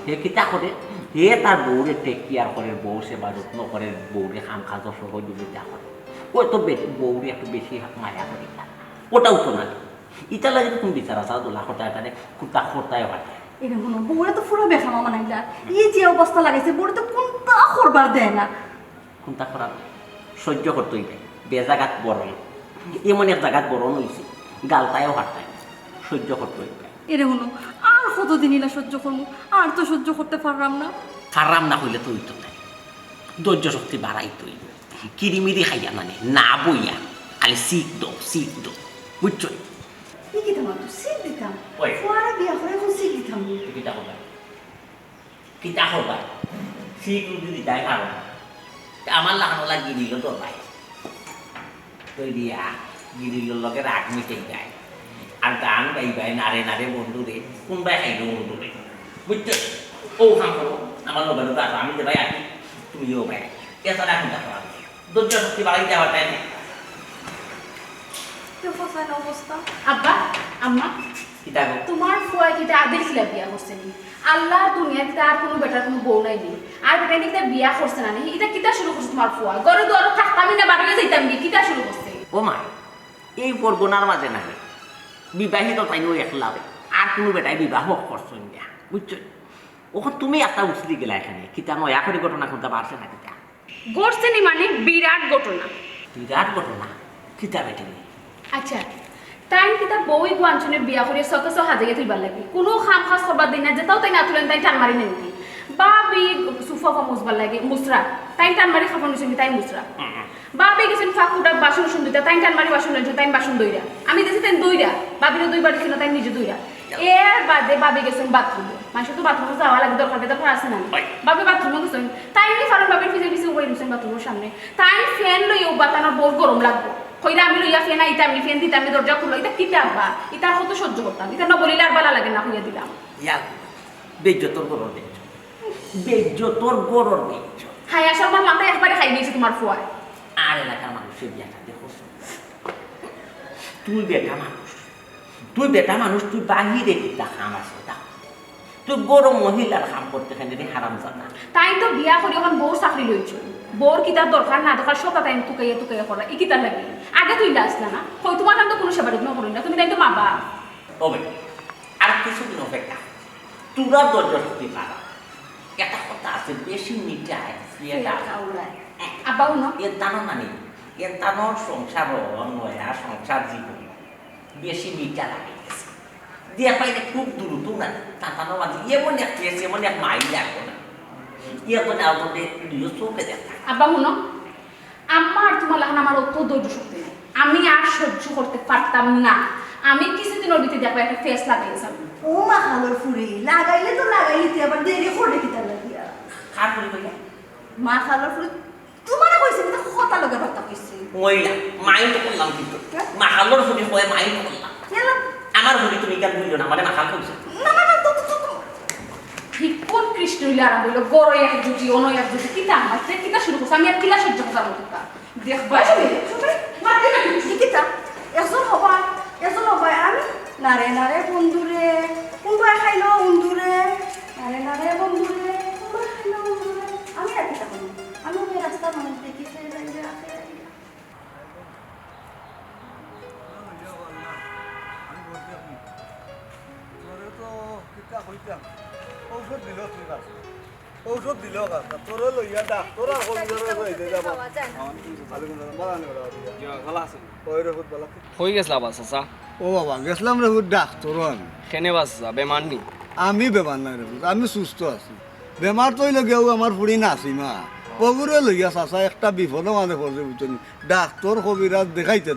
হে কিতা করে হে তার বউরে টেক কেয়ার করে বউ সেবা যত্ন করে বউরে খাম খাজ সহযোগিতা করে ওই তো বউরে একটু বেশি মায়া করি ওটাও তো না ইটা লাগে তুমি বিচারা চাও 2 লাখ টাকা তাহলে কোনটা করতাই পারে এরকম বউরে তো পুরো বেখামা মানাইলা এই যে অবস্থা লাগাইছে বউরে তো কোনটা করবার দেয় না কোনটা করার সহ্য করতে হইবে বেজাগাত বরণ এমন এক জায়গাত বরণ হয়েছে গালটায়ও হাঁটতায় সহ্য করতে হইবে এরকম আর কতদিন ইলা সহ্য করবো আর তো সহ্য করতে পারলাম না খারাপ না হইলে তো হইতো না ধৈর্য শক্তি বাড়াইতে হইবে কিরিমিরি খাইয়া মানে না বইয়া খালি শিখ দো বুঝছো কি দিতাম তো সিট দিতাম ওই। ফুয়ারা বিয়া করে এখন সিট দিতাম কিতা করবা শিখ যদি যাই পারো আমার লাগানো লাগিয়ে দিল তোর ভাই তুই দিয়া গিরিল লগে রাগ মিটেই যায় আর গান গাইবাই নারে বন্ধু রে কোনবাই খাইল বন্ধু রে বুঝছো ও কাম করো আমার লোকের তো আমি যে ভাই আছি তুমিও ভাই এছাড়া এখন দেখা ধৈর্য শক্তি বাড়াই যাওয়ার টাইম অবস্থা আব্বা আম্মা কিতা গো তোমার ফুয়াই কিটা আদিল খিলা বিয়া করছে নি আল্লাহ দুনিয়াতে তার কোনো বেটার কোনো বউ নাই নি আর বেটা নিতে বিয়া করছে না নি এটা কিটা শুরু করছে তোমার ফুয়া ঘরে দুয়ার থাকতামই না বাড়ি যাইতাম নি কিটা শুরু করছে ও মা এই পরগনার মাঝে না বিবাহিত তাইও একলা আর কোনো বেটাই বিবাহ করছো না বুঝছো ওখান তুমি একটা উচলি গেলা এখানে কিতা নয়া করে ঘটনা শুনতে পারছে না কিতা করছে নি মানে বিরাট ঘটনা বিরাট ঘটনা কিতা বেটি আচ্ছা তাই কিতা বউই গুয়াঞ্চনে বিয়া করে সকে সহ হাজে তুইবার লাগবে কোনো খাম খাস করবার দিন না যেটাও তাই না তুলেন তাই টান মারি নেন বাবি সুফা মুসবার লাগে মুসরা তাই টান মারি খাবার নিছেন তাই মুসরা বাবি গেছেন ফাকুটা বাসন সুন্দর তাই টান মারি বাসন লইছেন তাই বাসন দইরা আমি দেখছি তাই দইরা বাবিরে দুইবার দিছিল তাই নিজে দইরা এর বাদে বাবি গেছেন বাথরুমে মানুষ তো বাথরুমে যাওয়া লাগে দরকার আছে না বাবি বাথরুমে গেছেন তাই নি ফারুক বাবির ফিজে ফিজে করে দিছেন বাথরুমের সামনে তাই ফ্যান লইও বাতানোর বহুত গরম লাগবো কইরা আমি লইয়া ফ্যান আইতা আমি ফ্যান দিতাম আমি দরজা খুলো এটা কিতা আব্বা এটা কত সহ্য করতাম এটা না বলিলে আর ভালো লাগে না হইয়া দিলাম ইয়া বেজ্জতর গরর বেজ্জতর গরর বেজ্জ হাই আসার আমার মাথা একবারে খাই দিয়েছে তোমার ফুয়ায় আর এলাকার মানুষের বিয়াটা দেখো তুই বেটা মানুষ তুই বাহিরে কিতা খাম আছে তা তুই বড় মহিলার খাম করতে খান যদি হারাম জানা তাই তো বিয়া করি এখন বউর চাকরি লইছ বউর কিতার দরকার না দরকার সব তাই তুকাইয়া করা ই কিতার লাগে আগে তুই আসলা না কই তোমার নাম তো কোনো সেবা যত্ন করি না তুমি তাই তো মা বা তবে আর কিছুদিন অপেক্ষা তোরা ধৈর্য শক্তি পারা একটা কথা আছে বেশি মিটায় আব্বা শুনো এর দানো নানি এতানোর সংসার নয়া সংসার জীবন বেশি মিঠা লাগে গেছে দিয়া পাইলে খুব দ্রুত না তাতানো মাঝে এমন এক কেস এমন এক মাইল লাগবো না এখন আমাদের চোখে দেখা আব্বা শুনো আমার তোমার লাগান আমার অত ধৈর্য শক্তি নেই আমি আর সহ্য করতে পারতাম না আমি কিছুদিন ওর ভিতরে দেখো একটা ফেস লাগাইছিলাম ও মা খালোর ফুরি লাগাইলে তো লাগাইলে তুই আবার দেরি করে কিতা লাগিয়া কার করি ভাইয়া মা খালোর ফুরি তোমার কইছে কিন্তু কথা লগে কথা কইছে মহিলা মাইন্ড করলাম কিন্তু মাখালোর ফুটি হয়ে মাইন্ড করলাম কেলা আমার ফুটি তুমি কেন বুঝলো না মানে মাখাল করছে না না না তো ঠিক কোন কৃষ্ণ হইলে আরাম হইলো বড় এক জুটি অন্য এক জুটি কিতা আমার কিতা শুরু করছে আমি আর কিলা সহ্য করতাম না দেখবা মারতে না কিতা এজন হবাই আমি নারে বন্ধুরে কোনবাই খাইলো বন্ধুরে নারে বন্ধুরে কোনবাই খাইলো বন্ধুরে আমি আর কিতা করব আমি ওই রাস্তার মানুষ দেখি সে যাইলে আছে ঔষধ দিল তোর লইয়া ডাক তোরা হয়ে গেছলা বাস আসা ও বাবা গেছিলাম রে ডাক তোর আমি কেনে বাস আসা বেমার নি আমি বেমার নাই রে আমি সুস্থ আছি বেমার তৈ লগেও আমার ফুড়ি নাছি মা পগুরে লইয়া চাচা একটা বিপদ মানে পড়ছে বুঝছেন ডাক্তর কবিরাজ দেখাইতে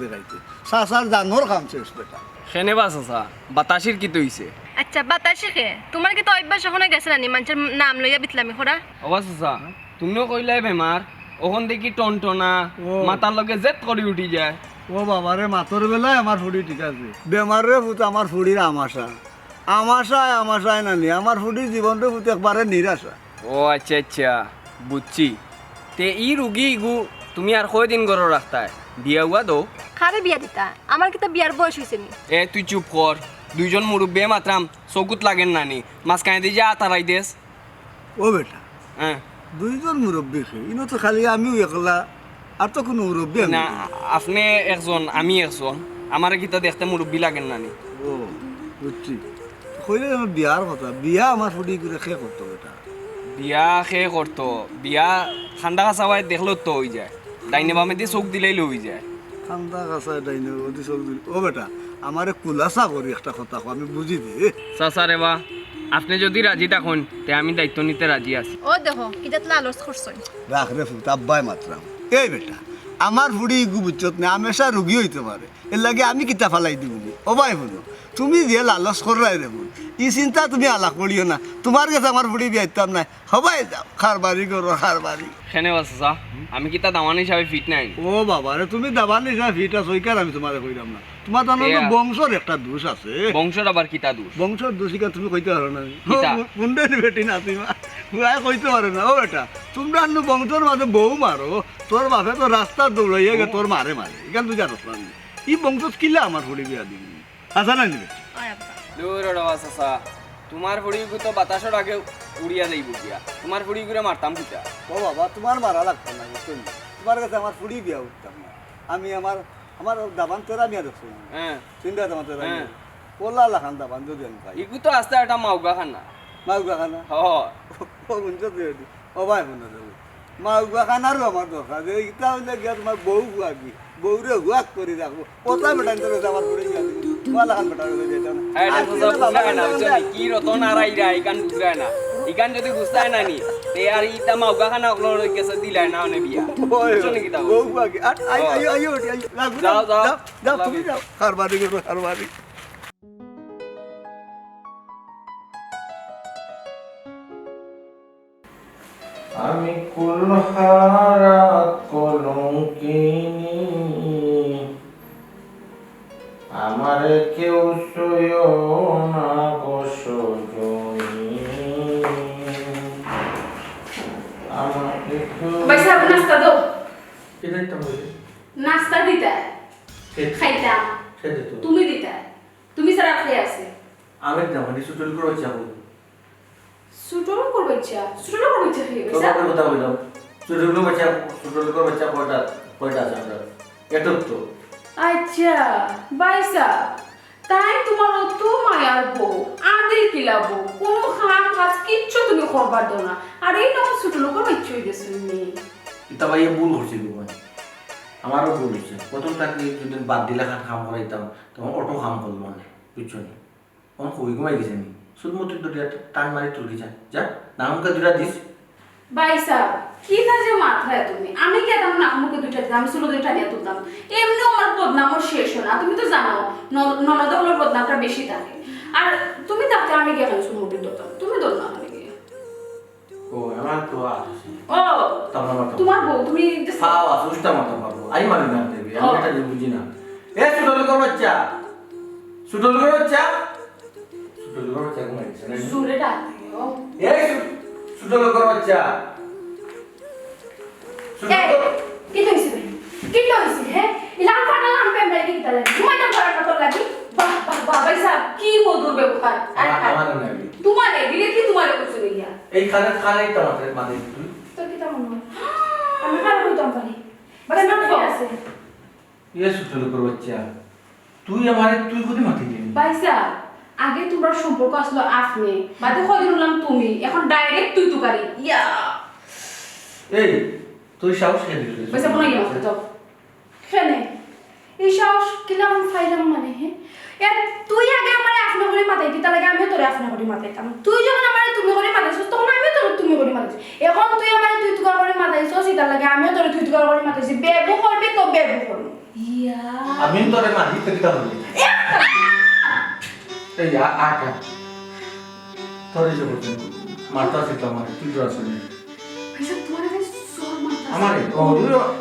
চাচার জানোর কাম শেষ বেটা কেনে বাস আসা বাতাসির কি তৈছে আচ্ছা বাতাসে খে তোমার কি তো অভ্যাস ওখানে গেছে না মানুষের নাম লইয়া বিতলামি করা অবাস আসা তুমিও কইলাই বেমার ওখান দেখি টনটনা মাথার লগে জেদ করে উঠি যায় ও বাবারে মাতর বেলায় আমার ফুড়ি ঠিক আছে বেমারে ভূত আমার ফুড়ির আমাশায় নানি আমার ফুড়ির জীবনটা ভূত একবারে নিরাশা ও আচ্ছা আচ্ছা বুঝছি তে ই রুগী ইগু তুমি আর কয়দিন গরো রাখতায় বিয়া হুয়া দো খাবে বিয়া দিতা আমার কি তো বিয়ার বয়স হয়েছে নি এ তুই চুপ কর দুইজন মুরব্বী মাত্রাম চকুত লাগেন নানি মাঝখানে দিয়ে যা তারাই দেশ ও বেটা হ্যাঁ দুইজন মুরব্বী ইনো তো খালি আমিও একলা আর তো কোনো মুরব্বী না আপনি একজন আমি একজন আমার কিতা দেখতে মুরব্বী লাগেন নানি ও বুঝছি কইলে বিয়ার কথা বিয়া আমার ফুড়ি করে খে করতো বেটা বিয়া সে করতো বিয়া ঠান্ডা কাঁচাবাই দেখলো তো হয়ে যায় ডাইনে বামে দিয়ে চোখ দিলেই হয়ে যায় ঠান্ডা কাঁচা ডাইনে ওদি চোখ দিল ও বেটা আমারে কুলাসা করি একটা কথা আমি বুঝি দে চাচা রে বা আপনি যদি রাজি থাকুন তে আমি দায়িত্ব নিতে রাজি আছি ও দেখো কিতাত লালস করছই রাখ রে ফুট আব্বাই মাত্রাম এই বেটা আমার ফুড়ি গু বুঝছত না আমেশা রুগী হইতে পারে এর লাগে আমি কিতা ফালাই দিব ও ভাই শুনো তুমি যে লালস করাই রে বোন ই চিন্তা তুমি আলাক করিও না তোমার কাছে আমার ফুড়ি বিয়াইতাম নাই হবাই যাও খারবারি করো খারবারি সেনে বা চাচা আমি কিতা দামান হিসাবে ফিট নাই ও বাবা রে তুমি দাবার নিশা ফিটা সইকার আমি তোমারে কইরাম না তোমার জানো তো বংশর একটা দোষ আছে বংশর আবার কিতা দূর বংশর দোষিকা তুমি কইতে পারো না কিতা? কুন্ডে বেটি না তুমি কইতে পারো না ও বেটা তোমরা আন্ন বংশর মাঝে বউ মারো তোর বাপে তো রাস্তা দৌড়াইয়া গে তোর মারে এখান তুই জানো না ই বংশ কিলা আমার ফুড়ি বিয়া দিবি আচ্ছা না নিবে দূর বাবা চাচা তোমার ফুড়িগু তো বাতাসের আগে উড়িয়া যাইব গিয়া তোমার ফুড়িগুরে মারতাম কিতা ও বাবা তোমার মারা লাগতো না বুঝছো না? তোমার কাছে আমার ফুড়ি বিয়া উঠতাম না আমি আমার দাবান তেরা মিয়া দেখছো হ্যাঁ চিন্তা তোমার তেরা হ্যাঁ। কোলা লাখান দাবান যদি আমি পাই ইগু তো আস্তে একটা মাউগা খানা মাউগা খানা হ ও বুঝছো তুই ও ভাই বোন মাউগা খানারও আমার দরকার যে ইটা হইলে গিয়া তোমার বউ গুয়াবি বউরে হুয়াক করে রাখবো ওটা বেটান তোর আমার ফুড়ি বিয়া দিবি কোলা খান বেটা যেটা না এটা চাচা বুঝায় না বুঝছো কি রতন আর আইরা ইকান বুঝায় না ইকান যদি বুঝতায় না নি তে আর ইতা মাউগা খানা ওগুলো গেছে দিলাই না অনে বিয়া বুঝছো নাকি তা বউ গুয়াবি আর আইও যাও, যাও। যাও তুমি যাও খারবারি করো খারবারি আমি কুলহারা কলঙ্কিনী আমার কেউ সয় না কসজনী আমাকে কেউ বাইসা নাস্তা দাও এটাই তো বলি নাস্তা দিতা খাইতাম সেটা তো তুমি দিতা তুমি সারা খেয়ে আছে আমি না মানে সুটল করে যাবো সুটলো করবে ইচ্ছা খেয়ে তো বাইসা বাবার কথা বললাম সুটল করে বাচ্চা কয়টা আছে আমরা এত তো আচ্ছা বাইসা তাই তোমার অত মায়ার বউ আদিল কিলাবো কোনো খাম কাজ কিচ্ছু তুমি করবার দাও না আর এই নকল ছোট লোকের ইচ্ছে হয়ে গেছে এটা ভাই ভুল করছিল মানে আমারও ভুল হয়েছে প্রথম থাকলে যদি বাদ দিলে কাম করাইতাম তখন অটো কাম করল মনে বুঝছো নি তখন কই ঘুমাই গেছে নি সুদমতির দুটা টান মারি তুলকি যা নামকে দুটা দিস বাইসা কি কাজে মাথায় তুমি আমি কেতাম না আমাকে দুইটা দিতাম আমি ষোলো দুইটা নিয়ে তুলতাম এমনিও আমার বদনামও শেষ হয় না তুমি তো জানো ননদ হলোর বদনামটা বেশি থাকে আর তুমি তাতে আমি গিয়ে এখানে সুমুটির দোতাম তুমি দোত না আমি গিয়ে ও আমার তো আছে ও তোমার বউ তুমি খাও সুষ্টা মাথা পাবো আই মারি না দেবি আমি এটা বুঝি না এ ছোট লোকের বাচ্চা ঘুমাই গেছে না জোরে ডাকতে ও এ ছোট লোকের বাচ্চা কি হইছে হ্যাঁ ইলাম ফাটা নাম পে মেরে কি তালে ঘুমাইতাম করাটা তোর লাগি বাহ বাহ বাহ ভাইসা কি মধুর ব্যবহার আমার নাকি তোমারে বিলে কি তোমারে কইছো গিয়া এই খালাই তো আমাদের মাঝে তুই তোর কি তেমন মনে আমি খারাপ হইতাম পারি বাবা না কি আছে এ ছোট লোকের বাচ্চা তুই কদি মাটি দিলি ভাইসা আগে তোমরা সম্পর্ক আসলো আপনি বাদে কদিন হলাম তুমি এখন ডাইরেক্ট তুই তুকারি ইয়া এই তুই সাহস কে দিলি ভাইসা বলে গিয়া তো কেনে এই সাহস কিলাম ফাইলাম মানে হ্যাঁ তুই আগে আমার আপনা করে মাথায় দিতে লাগে আমিও তোরে আপনা করে মাথাইতাম তুই যখন আমার তুমি করে মাথাইছিস তখন আমিও তোর তুমি করে মাথাইছি এখন তুই আমার তুই তুকার করে মাথাইছিস সেটা লাগে আমিও তোরে তুই তুকার করে মাথাইছি বেবু করবি তো বেবু করবি ইয়া আমি তোরে মারি তেটা বলি এই আটা তোরে যে বলছিস মারতা শিখলাম মানে তুই তো আসলে ভাইসা তোমার কাছে সর মারতা আমারে ও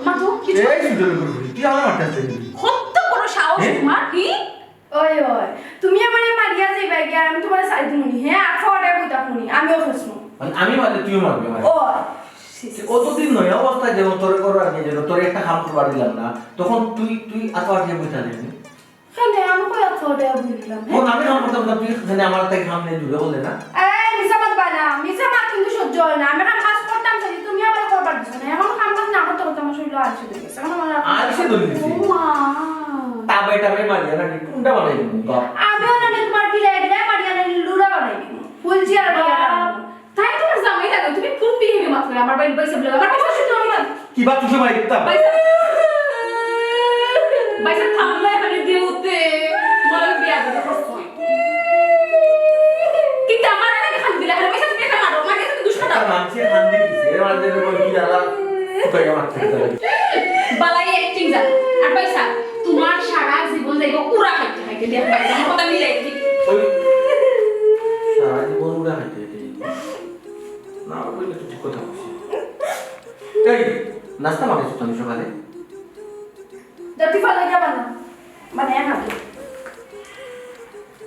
মাতো কি এই সুন্দর করে তুই আমার মারতে আসছিস কত বড় সাহস তোমার কি ওই তুমি আমারে মারিয়া যাইবা কি আর আমি তোমারে সাইড দিমুনি হ্যাঁ আখাওয়াটা কইতা শুনি আমিও ফসমু আমি মারলে তুইও মারবি মানে ও অতদিন নয় অবস্থায় যেমন তোরে করো আগে যেন তোর একটা কাম করবার দিলাম না তখন তুই আতোয়ার দিয়ে বইতা দিবি কেনে আমি কই আখাওয়াটা বুঝলাম ও আমি কাম করতাম না তুই জানে আমার তাই কাম নিয়ে জুড়ে বলে না এই মিসামাত বানা মিসামাত কিন্তু সহ্য হয় না আমি কাজ করতাম যদি তুমি আবার করবার দিছ না এখন কাজ না করতে করতে আমার শরীর আলসে হয়ে গেছে এখন আমার আলসে ধরে দিছি মা টাবে মারিয়া না কোনটা বানাই দিবি আমিও না তোমার কি রেগরে মারিয়া না লুড়া বানাই দিব ফুলছি আর বিয়া তাই তোমার জামাই লাগে তুমি কোন বিহেভি মাত্র আমার বাইরে পয়সা বলে আমার পয়সা শুধু আমি না কি বা তুই মারি দিতাম বাইসা থামলে এখানে দিয়ে উঠতে তোমার বিয়া দিতে কষ্ট হয় কিন্তু আমার আগে খান দিলে আর পয়সা দিয়ে খান আর মানে তুমি দুষ্কটা মানুষের হান দিয়ে দিছে এর মাঝে কি জানা তুই আমার থেকে বালাই অ্যাক্টিং জান আর পয়সা তোমার সারা জীবন যাইব পুরা খাইতে দেখ বাইসা আমার কথা মিলাই দিই ওই সারা জীবন উড়া খাইতে না বললে তুই ঠিক কথা বলছিস এই নাস্তা মাখাইছিস তুমি সকালে যদি ফালাই যাবা না মানে না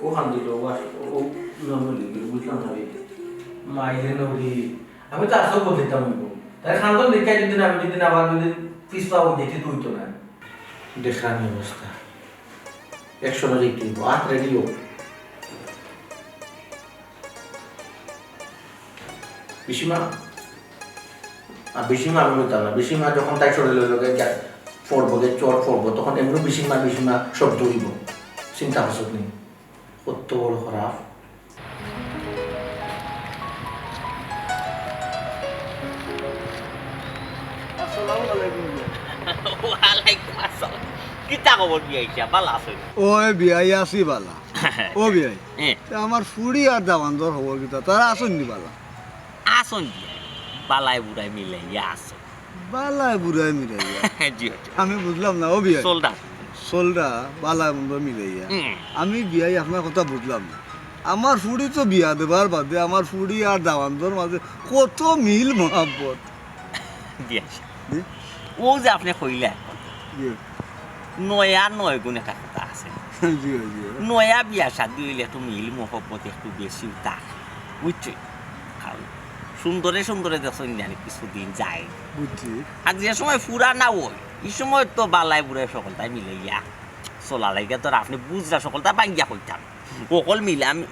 ও হান দিল ও নরমালি বুঝলাম না মাইলে নবি আমি তো আসল বলতাম তাই খান্দন দেখে যদি আমি যদি আবার যদি পিস পাবো দেখি তুই তো না দেখানি অবস্থা 100 না দেখি হাত রেডি হোক বিশিমা আমি বলতাম না বিশিমা যখন তাই চলে লোকে ফোরবো চর ফোরবো তখন এমনি বিশিমা শব্দ হইব চিন্তা করছ নেই কত বড় খারাপ কিতা খবর বিয়াইছা বালা আছে ওই বিয়াই আসি বালা ও বিয়াই আমার ফুড়ি আর দাবান্দর খবর কিতা তারা আসুন নি বালা আসন দিয়া বালাই বুড়াই মিলাইয়া আছে বালায় বুড়াই মিলাইয়া জি আমি বুঝলাম না ও বিয়াই সোলডা সোলডা বালায় মন্দ মিলাইয়া আমি বিয়াই আপনার কথা বুঝলাম না আমার ফুড়ি তো বিয়া দেবার বাদে আমার ফুড়ি আর দাবান্দর মাঝে কত মিল মহাব্বত দিয়াছে ও যে আপনি কইলা নয় গুণ একটা কথা আছে নয়া বিয়া শাদি হইলে একটু মিল মহব্বত একটু বেশি থাকে বুঝছি কারণ সুন্দরে দেখছেন জানি কিছুদিন যায় বুঝছি আর যে সময় ফুরা না ওই এই সময় তো বালাই বুড়াই সকলটাই মিলাইয়া চলা লাগে তোর আপনি বুঝরা সকলটা বাঙ্গিয়া কইতাম সকল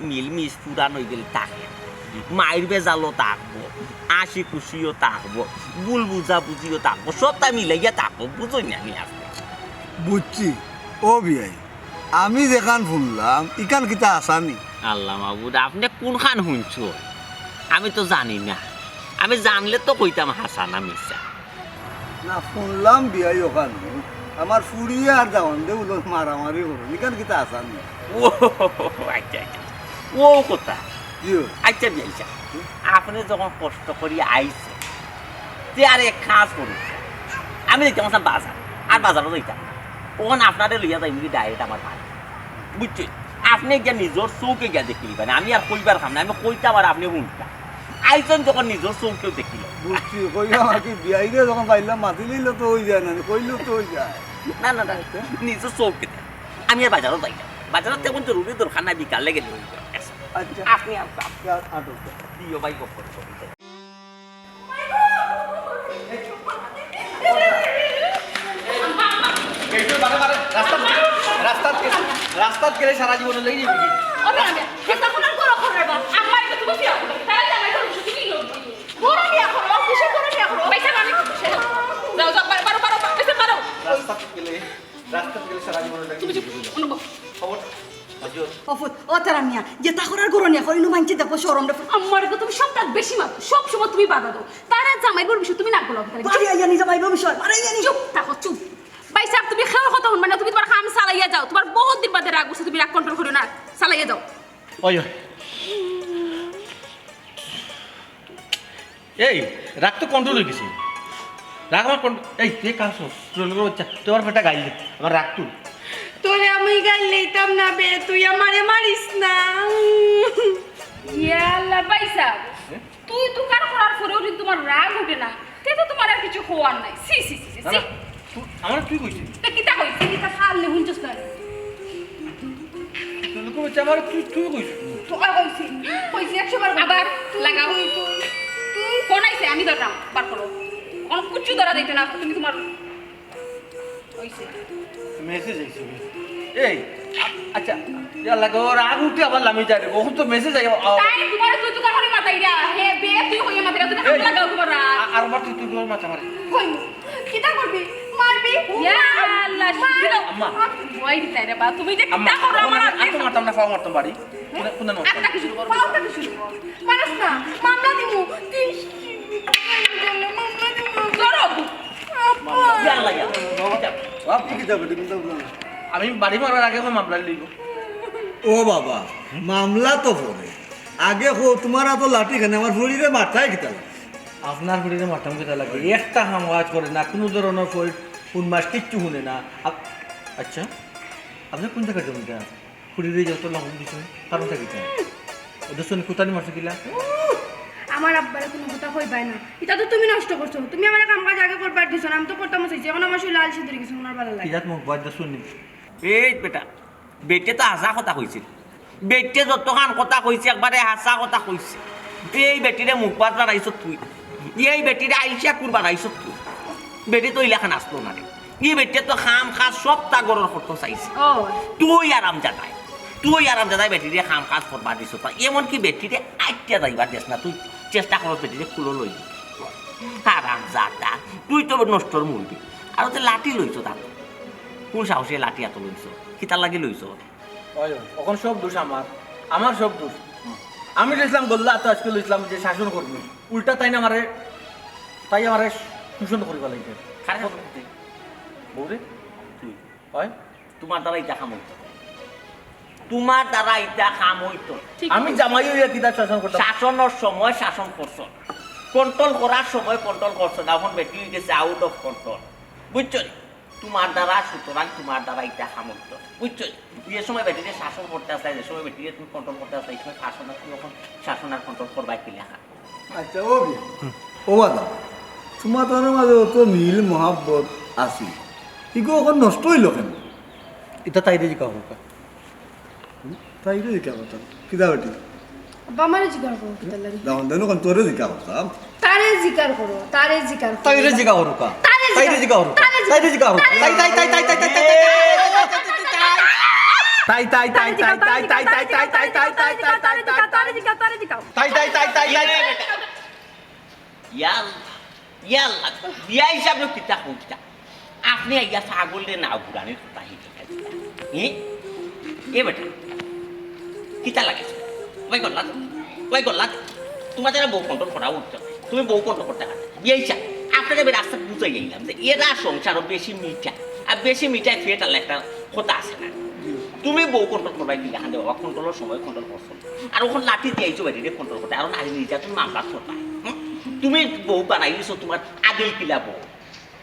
মিল মিস ফুরা নই গেলে থাকে মায়ের বেজালও থাকবো আশি খুশিও থাকবো ভুল বুঝাবুঝিও থাকবো সবটা মিলাইয়া থাকবো বুঝই না আমি আসতে বুঝছি ও বিয়াই আমি যেখান শুনলাম ইকান কিতা আসানি আল্লাহ মাহবুদ আপনি কোনখান শুনছ আমি তো জানি না আমি জানলে তো কইতাম হাসানা মিশা না শুনলাম বিয়াই ওখানে আমার ফুড়িয়ে আর যাওয়ান দে উলো মারামারি করো নিকান কিতা আসান না ও আচ্ছা আচ্ছা ও কথা ইয়ো আচ্ছা বিয়াইছা আপনি যখন কষ্ট করি আইছে তে আর এক কাজ করুন আমি দেখতাম আসলাম বাজার আর বাজারও যাইতাম ওখানে আপনাদের লইয়া যাই কি ডাইরেক্ট আমার ভাই বুঝছি আপনি গিয়া নিজের চৌকে গিয়া দেখিলি মানে আমি আর কইবার খাম না আমি কইতাম আর আপনি উল্টা আইজন যখন নিজের চৌকেও দেখিল বুঝছি কইলাম আর কি বিয়াইরে যখন পাইলাম মাতি লইলে তো হয়ে যায় না কইলেও তো হয়ে যায় না না না নিজের চৌকে আমি আর বাজারও যাই না বাজারত তেমন জরুরি দরকার নাই বিকালে গেলে হয়ে যায় আচ্ছা আপনি আর আটক দিও ভাই গপ করে রাস্তাত গেলে সারা জীবন লেগে যাবি ওরে আমি কেতা কোন করো করে বা আমার তো তুমি ফিয়া তাই জামাই করো তুমি কি করো বড় বিয়া করো কিসে করো বিয়া করো পয়সা আমি যাও যাও পারো পারো পয়সা পারো রাস্তাত গেলে সারা জীবন লেগে তুমি চুপ অনুভব খবর আজিও অফুত ও তেরা মিয়া যে তাকরার গরনিয়া করিনো মানছি দেখো শরম রে আমার তো তুমি সবটা বেশি মাত্র সব সময় তুমি বাধা দাও তারা জামাই বড় বিষয় তুমি না গলো বাড়ি আইয়া নিজে পাইব বিষয় বাড়ি আইয়া নিজে চুপ থাকো চুপ ভাই সাহেব তুমি খেয়াল কথা শুনবা না তুমি তোমার কাম চালাইয়া যাও তোমার বহুত দিন বাদে রাগ উঠছে তুমি রাগ কন্ট্রোল করো না চালাইয়া যাও ওই এই রাগ তো কন্ট্রোল হয়ে গেছে রাগ আমার এই তুই কাজ বাচ্চা তুই আমার পেটা গাইলে আমার রাগ তুই তোরে আমি গাল লইতাম না বে তুই আমারে মারিস না ইয়াল্লা ভাই সাহেব তুই তো কার করার পরেও যদি তোমার রাগ উঠে না তে তো তোমার আর কিছু হওয়ার নাই সি সি সি সি আমার তুই কইছিস তে কিতা কইছিস কিতা খালে হুনছস না তুই কইছিস আমার তুই কইছিস তো আর কইছি কইছি 100 বার আবার লাগাও তুই ফোন আইছে আমি ধরলাম বার করো কোন কুচু ধরা দিতে না তুমি তোমার কইছে মেসেজ আইছে এই আচ্ছা ইয়াল্লা গো রাগ উঠে আবার লামি যায় রে ওখান তো মেসেজ আই তাই তোমার তুই তো কারণে মাথাইরা হে বে তুই হইয়া মাথাইরা তুই হাত লাগাও তোমার আর বার তুই তোর মাথা মারে কই কিটা করবি মারবি ইয়া আল্লাহ শুনো আম্মা ওই দিতে রে বা তুমি যে আম্মা কিতা করো আমার আমি তো মারতাম না ফাও মারতাম বাড়ি কোন না আত্মা কি শুরু করো পাউটা কি শুরু কর মারস না মামলা দিমু তুই মামলা দিমু ধরো ইয়াল্লা ইয়াল্লা আপনি কি যাবে কিন্তু আমি বাড়ি মারার আগে মামলা লইব ও বাবা মামলা তো পড়ে আগে হো তোমার তো লাঠি খানে আমার ফুড়িরে মাথায় কিতা আপনার ঘুরিতে মারতাম কেটা লাগে একটা হাম আওয়াজ করে না কোনো ধরনের কোন মাস কিচ্ছু শুনে না আচ্ছা আপনি কোন জায়গায় জমি দেন ঘুরিতে যত লঙ্ঘন দিচ্ছেন কারণটা কি ওদের সঙ্গে কোথায় মারছে কিলা আমার আব্বারে কোনো কথা কইবাই না এটা তো তুমি নষ্ট করছো তুমি আমার কাম কাজ আগে করবার দিছো না আমি তো করতাম চাইছি এখন আমার শরীর লাল সিঁদুর কিছু ওনার ভালো লাগে কিরাত মুখ বাদ শুনি এই বেটা বেটে তো হাসা কথা কইছিল বেটে যতখান কথা কইছে একবারে হাসা কথা কইছে এই বেটিরে মুখ পাত বানাইছ তুই এই বেটিরে আইসা কুর বানাইছ তুই বেটি তো ইলাখান আসতো না এই বেটে তো খাম খাস সব তাগরের করতে চাইছে ও তুই আরাম জাদাই বেটিরে খাম কাজ করবা দিছ এমনকি বেটিরে আইটা যাইবার দিস না তুই চেষ্টা কর বেটিরে কুলো লই আরাম জাদা তুই তো নষ্টর মুরবি আর তো লাঠি লইছ তার কোন সাহসে লাঠি এত লইছ কিতার লাগি লইছ এখন সব দোষ আমার সব দোষ আমি ইসলাম গোল্লা তো আজকে ইসলাম যে শাসন করবি উল্টা তাই আমারে শোষণ করিবা লাগবে খারে বৌরে তুই হয় তোমার দ্বারা ইটা খাম হইতো তোমার দ্বারা ইটা খাম হইতো আমি জামাই হইয়া কিতা শাসন করতাম শাসনের সময় শাসন করছ কন্ট্রোল করার সময় কন্ট্রোল করছ না এখন বেটি হয়ে গেছে আউট অফ কন্ট্রোল বুঝছো তোমার দ্বারা সুতরাং তোমার দ্বারা ইটা খাম হইতো বুঝছো যে সময় বেটিকে শাসন করতে আসে যে সময় বেটিকে তুমি কন্ট্রোল করতে আসে এই সময় শাসন তুমি এখন শাসন আর কন্ট্রোল করবাই কি লেখা আচ্ছা ও বিয়া ও বাদা তোমার তোর মাঝে অত মিল মহাব্বত আছে ইগো এখন নষ্ট হইল কেন এটা তাইরে জিকা হোক তাই রে জিকা করতাম কিদা বেটি আব্বা আমারে জিকার করো কিটা লাগে দাম দেন কোন তোরে জিকা করতাম তারে জিকার করো তারে জিকার করো তাইরে জিকা হরুকা তাইরে জিকার করো তাইরে জিকা হরুকা তাই তাই তাই তাই তাই তাই তাই তাই বিয়া হিসাবে কিতা কইতা আপনি আইয়া ছাগল রে না ঘুরানির কথা হিকে এ বেটা কিতা লাগে ওই গল্লা তোমাদের বউ কন্ট্রোল করা উঠতে তুমি বউ কন্ট্রোল করতে পারো বিয়া হিসাব আপনাকে আমি রাস্তা বুঝে গেলাম যে এরা সংসারও বেশি মিঠা আর বেশি মিঠাই ফেট আলে একটা কথা আছে না তুমি বউ কন্ট্রোল করবাই দিলে হাতে বাবা কন্ট্রোলের সময় কন্ট্রোল করছো আর ওখান লাঠি দিয়েছো বাইরে কন্ট্রোল করতে আরো নারী নির্যাতন মামলা করবা তুমি বউ বানাই দিছো তোমার আদিল কিলা বউ